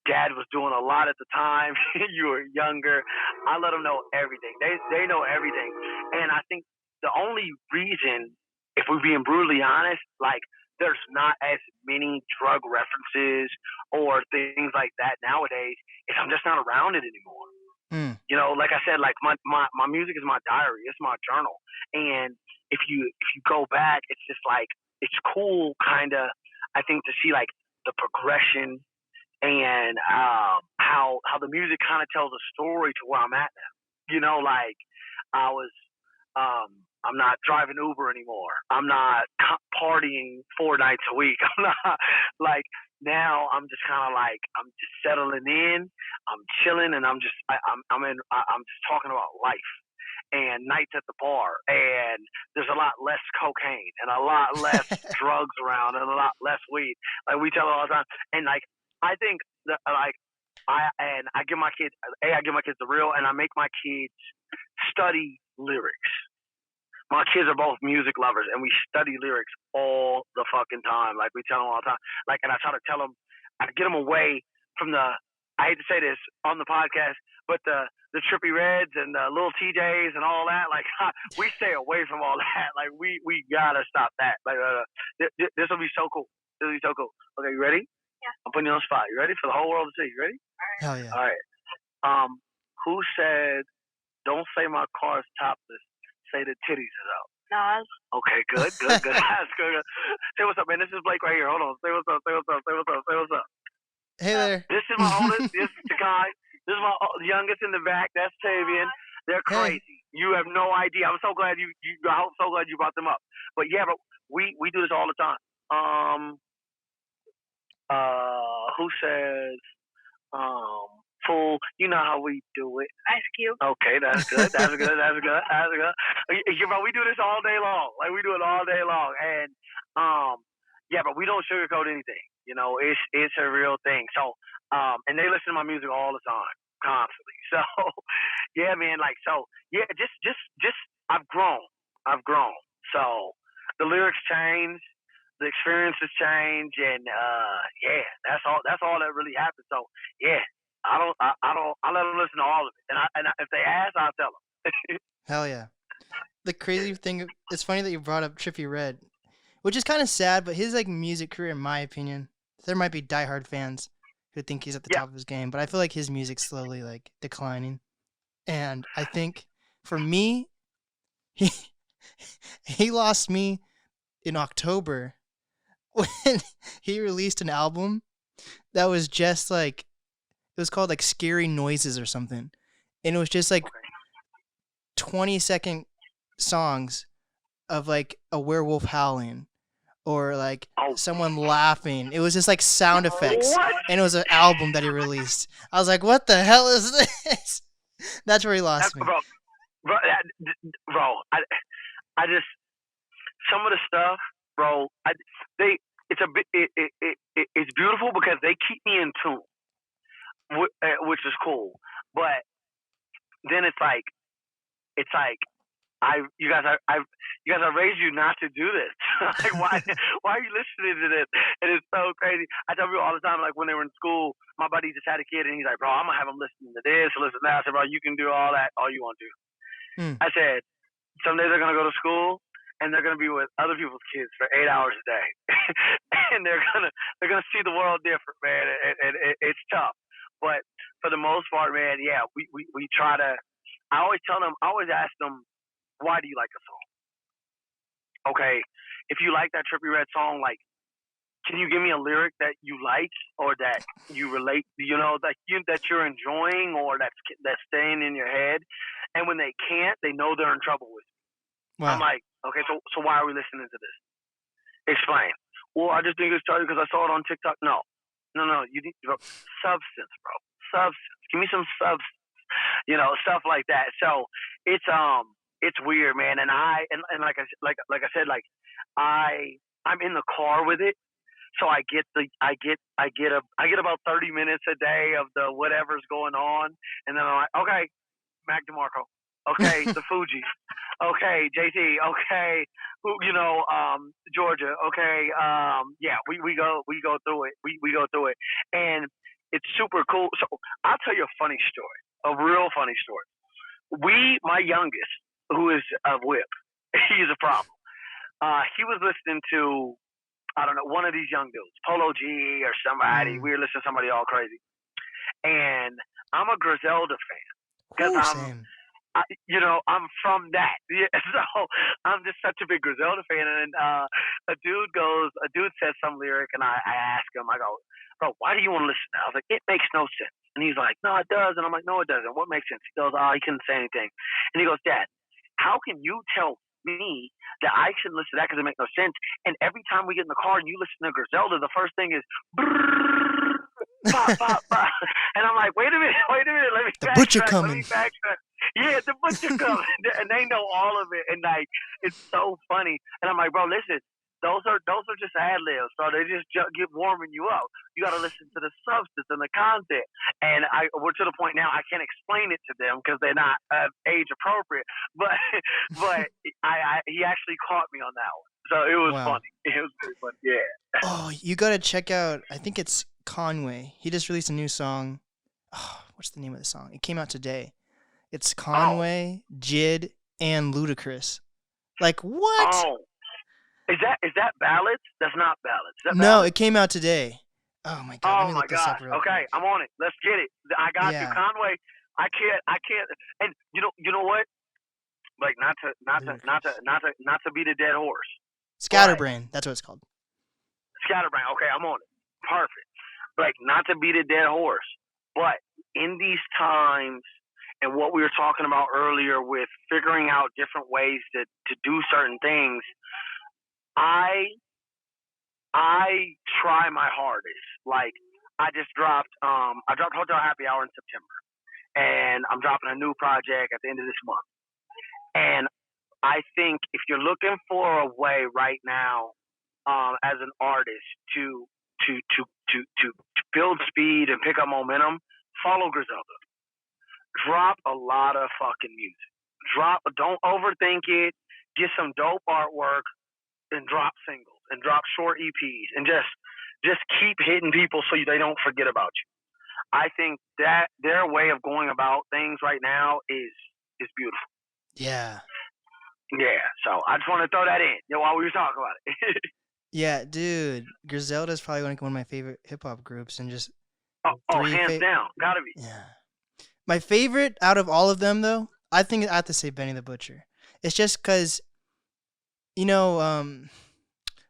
Dad was doing a lot at the time. You were younger. I let them know everything. They know everything. And I think the only reason, if we're being brutally honest, like there's not as many drug references or things like that nowadays, is I'm just not around it anymore. Like I said, like my music is my diary. It's my journal. And if you go back, it's just like it's cool, kind of. I think to see like the progression and how the music kind of tells a story to where I'm at now. Like I was, I'm not driving Uber anymore. I'm not partying 4 nights a week. I'm not like now. I'm just kind of like I'm just settling in. I'm chilling, and I'm just talking about life and nights at the bar, and there's a lot less cocaine and a lot less drugs around and a lot less weed. Like we tell all the time, and like I think that like I give my kids the real, and I make my kids study lyrics. My kids are both music lovers, and we study lyrics all the fucking time. Like we tell them all the time. Like, and I try to tell them, I get them away from the. I hate to say this on the podcast, but the Trippy Reds and the little TJs and all that. Like we stay away from all that. Like we gotta stop that. Like this will be so cool. This will be so cool. Okay, you ready? Yeah. I'm putting you on the spot. You ready for the whole world to see? You ready? Hell yeah. All right. Who said, "Don't say my car's topless. Say the titties is out"? Nas. Okay, good. That's good. Say what's up, man. This is Blake right here. Hold on. Say what's up. Hey there. This is my oldest. This is Takai. This is my youngest in the back. That's Tavian. They're crazy. Hey. You have no idea. I'm so glad you. I'm so glad you brought them up. But yeah, but we do this all the time. Who says Fool, you know how we do it. Ice Cube. Okay, that's good. That's good. That's good. That's good. Bro, we do this all day long. Like we do it all day long, and yeah, but we don't sugarcoat anything. You know, it's a real thing. So, and they listen to my music all the time, constantly. So, yeah, man. Like, so, yeah, just, I've grown. I've grown. So, the lyrics change, the experiences change, and yeah, that's all. That's all that really happens. So, yeah, I let them listen to all of it, and if they ask, I'll tell them. Hell yeah. The crazy thing, it's funny that you brought up Trippie Redd, which is kind of sad, but his like music career, in my opinion, there might be diehard fans who think he's at the Yeah. top of his game, but I feel like his music's slowly like declining. And I think for me, he lost me in October when he released an album that was just like, it was called like Scary Noises or something. And it was just like 20-second songs of like a werewolf howling or like someone laughing. It was just like sound effects. What? And it was an album that he released. I was like, what the hell is this? That's where he lost me. Bro, I just, some of the stuff, bro, it's beautiful because they keep me in tune, which is cool. But then it's like you guys I raised you not to do this. Like why are you listening to this? And it's so crazy. I tell people all the time, like when they were in school, my buddy just had a kid and he's like, bro, I'm gonna have him listening to this, listen to that. I said, bro, you can do all that, all you want to do. I said, someday they're gonna go to school and they're gonna be with other people's kids for 8 hours a day, and they're gonna see the world different, man. And it's tough, but for the most part, man, yeah, we try to. I always ask them, why do you like a song? Okay, if you like that Trippie Redd song, like, can you give me a lyric that you like or that you relate, that you're enjoying or that's staying in your head? And when they can't, they know they're in trouble with you. Wow. I'm like, okay, so why are we listening to this? Explain. Well, I just think it started because I saw it on TikTok. No, you need substance, bro. Substance. Give me some substance. Stuff like that. So it's weird, man. And like I said, I'm in the car with it, so I get about 30 minutes a day of the whatever's going on, and then I'm like, okay, Mac DeMarco, okay, the Fugees, okay, JT, okay, Georgia, okay, yeah, we go through it, we go through it, and it's super cool. So I'll tell you a funny story, a real funny story. My youngest, who is a whip, he's a problem. He was listening to, I don't know, one of these young dudes, Polo G or somebody. We were listening to somebody all crazy. And I'm a Griselda fan because I'm from that. Yeah, so I'm just such a big Griselda fan. And a dude says some lyric, and I ask him, I go, bro, why do you want to listen to that? I was like, it makes no sense. And he's like, no, it does. And I'm like, no, it doesn't. What makes sense? He goes, he couldn't say anything. And he goes, Dad, how can you tell me that I shouldn't listen to that because it makes no sense? And every time we get in the car and you listen to Griselda, the first thing is pop, pop, pop. And I'm like, wait a minute, let me backtrack. The butcher coming. Yeah, the butcher coming. And they know all of it. And like, it's so funny. And I'm like, bro, listen, those are just ad libs, so they just get warming you up. You got to listen to the substance and the content. And we're to the point now I can't explain it to them because they're not age appropriate. But he actually caught me on that one, so it was funny. It was pretty funny. Yeah. Oh, you got to check out. I think it's Conway. He just released a new song. Oh, what's the name of the song? It came out today. It's Conway, Jid, and Ludacris. Like what? Oh. Is that ballads? That's not ballads. No, it came out today. Oh my god! Oh my gosh! Okay, I'm on it. Let's get it. I got you, Conway. I can't. And you know what? Like not to beat a dead horse. Scatterbrain. That's what it's called. Scatterbrain. Okay, I'm on it. Perfect. Like not to beat a dead horse, but in these times. And what we were talking about earlier with figuring out different ways to do certain things, I try my hardest. Like, I just dropped Hotel Happy Hour in September, and I'm dropping a new project at the end of this month. And I think if you're looking for a way right now, as an artist to build speed and pick up momentum, follow Griselda. Drop a lot of fucking music. Don't overthink it. Get some dope artwork and drop singles and drop short EPs and just keep hitting people so they don't forget about you. I think that their way of going about things right now is beautiful. Yeah. Yeah. So I just want to throw that in, while we were talking about it. Yeah, dude. Griselda is probably one of my favorite hip hop groups, and just hands down, gotta be. Yeah. My favorite out of all of them, though, I think I have to say Benny the Butcher. It's just because,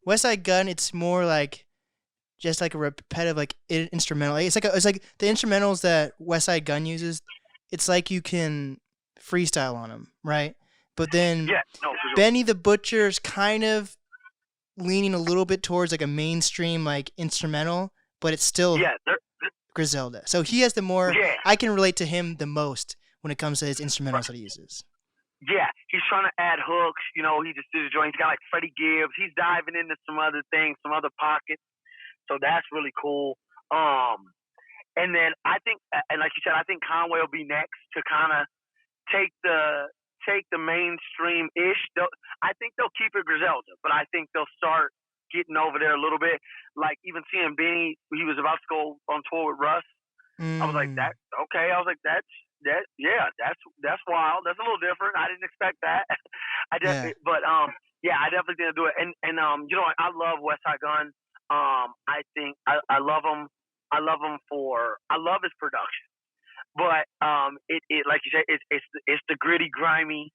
West Side Gun, it's more like just like a repetitive like instrumental. It's like the instrumentals that West Side Gun uses. It's like you can freestyle on them, right? But then Benny the Butcher is kind of leaning a little bit towards like a mainstream like instrumental, but it's still Griselda. So he has the more. I can relate to him the most when it comes to his instrumentals that he uses. Yeah, he's trying to add hooks. He just did a joint. He's got like Freddie Gibbs. He's diving into some other things, some other pockets. So that's really cool. And then I think, and like you said, I think Conway will be next to kind of take the mainstream-ish. I think they'll keep it Griselda, but I think they'll start getting over there a little bit. Like even seeing Benny, he was about to go on tour with Russ. I was like, that's okay. I was like, that's wild. That's a little different. I didn't expect that. I definitely didn't do it. And I love West Side Gun. I think I love him. I love his production. But it like you said, it's the gritty, grimy.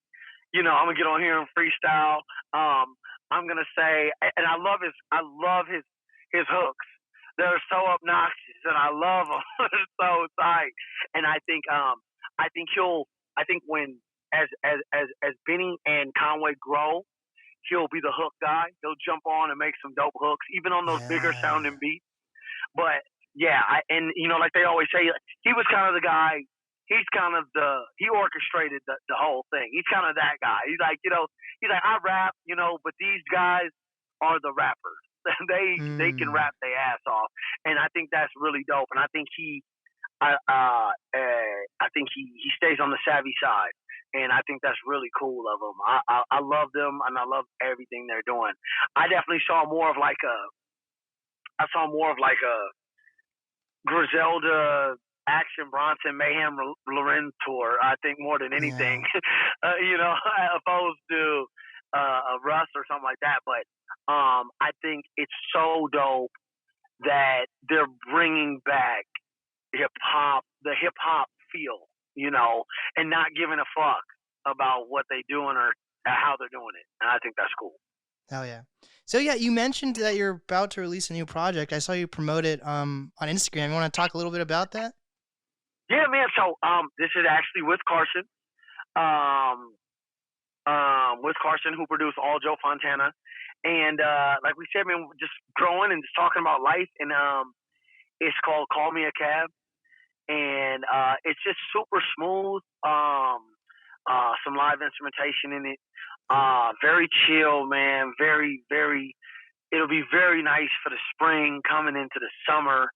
I'm gonna get on here and freestyle. I'm gonna say, and I love his hooks. They're so obnoxious, and I love them. They're so tight. And I think when as Benny and Conway grow, he'll be the hook guy. He'll jump on and make some dope hooks, even on those bigger sounding beats. But like they always say, he was kind of the guy. He orchestrated the whole thing. He's kind of that guy. He's like, I rap, but these guys are the rappers. They can rap their ass off, and I think that's really dope. And I think he stays on the savvy side, and I think that's really cool of him. I love them, and I love everything they're doing. I definitely saw more of like a Griselda, Action Bronson, Mayhem Lorenz tour. I think more than anything, opposed to a Russ or something like that. But I think it's so dope that they're bringing back the hip hop feel, and not giving a fuck about what they're doing or how they're doing it. And I think that's cool. Hell yeah. So yeah, you mentioned that you're about to release a new project. I saw you promote it on Instagram. You want to talk a little bit about that? Yeah, man. So this is actually with Carson. With Carson, who produced all Joe Fontana. And like we said, man, just growing and just talking about life. And it's called Call Me a Cab. And it's just super smooth. Some live instrumentation in it. Very chill, man. Very, very. It'll be very nice for the spring coming into the summer.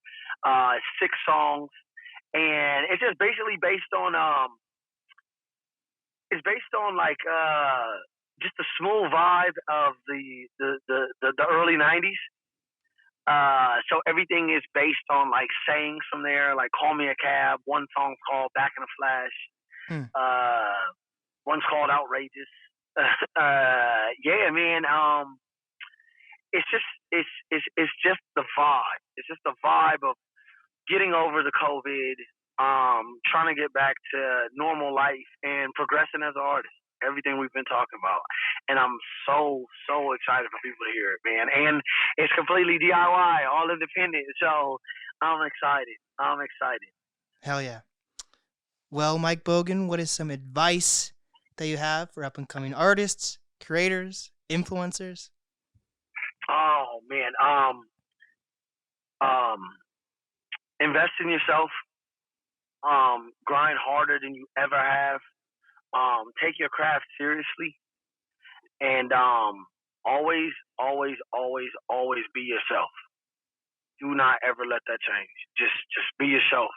6 songs. And it's just basically based on like just the smooth vibe of the early 90s. So everything is based on like sayings from there, like Call Me a Cab. One song's called Back in a Flash. One's called Outrageous. Yeah, man. It's just the vibe. It's just the vibe of getting over the COVID, trying to get back to normal life and progressing as an artist. Everything we've been talking about. And I'm so excited for people to hear it, man. And it's completely DIY, all independent. So I'm excited. Hell yeah. Well, Myke Bogan, what is some advice that you have for up-and-coming artists, creators, influencers? Oh, man. invest in yourself. Grind harder than you ever have. Take your craft seriously, and always, always, always, always be yourself. Do not ever let that change. Just be yourself.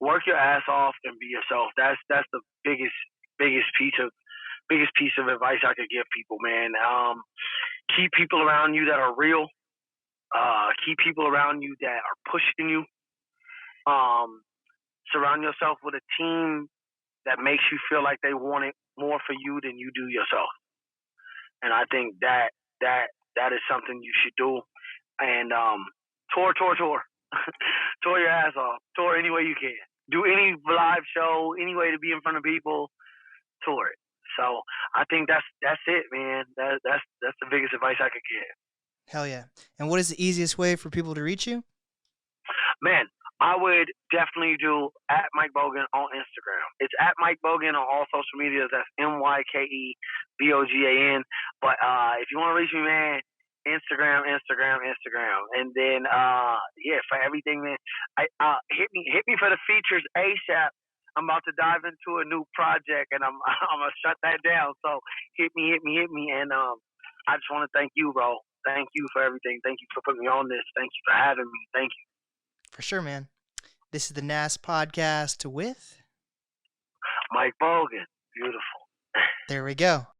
Work your ass off and be yourself. That's the biggest piece of advice I could give people, man. Keep people around you that are real. Keep people around you that are pushing you. Surround yourself with a team that makes you feel like they want it more for you than you do yourself. And I think that is something you should do. And tour. Tour your ass off. Tour any way you can. Do any live show, any way to be in front of people, tour it. So I think that's it, man. That's the biggest advice I could give. Hell yeah. And what is the easiest way for people to reach you? Man, I would definitely do at Myke Bogan on Instagram. It's at Myke Bogan on all social medias. That's MykeBogan. But if you want to reach me, man, Instagram. And then for everything, man, hit me for the features ASAP. I'm about to dive into a new project, and I'm gonna shut that down. So hit me, and I just want to thank you, bro. Thank you for everything. Thank you for putting me on this. Thank you for having me. Thank you. For sure, man. This is the NAST podcast with Myke Bogan. Beautiful. There we go.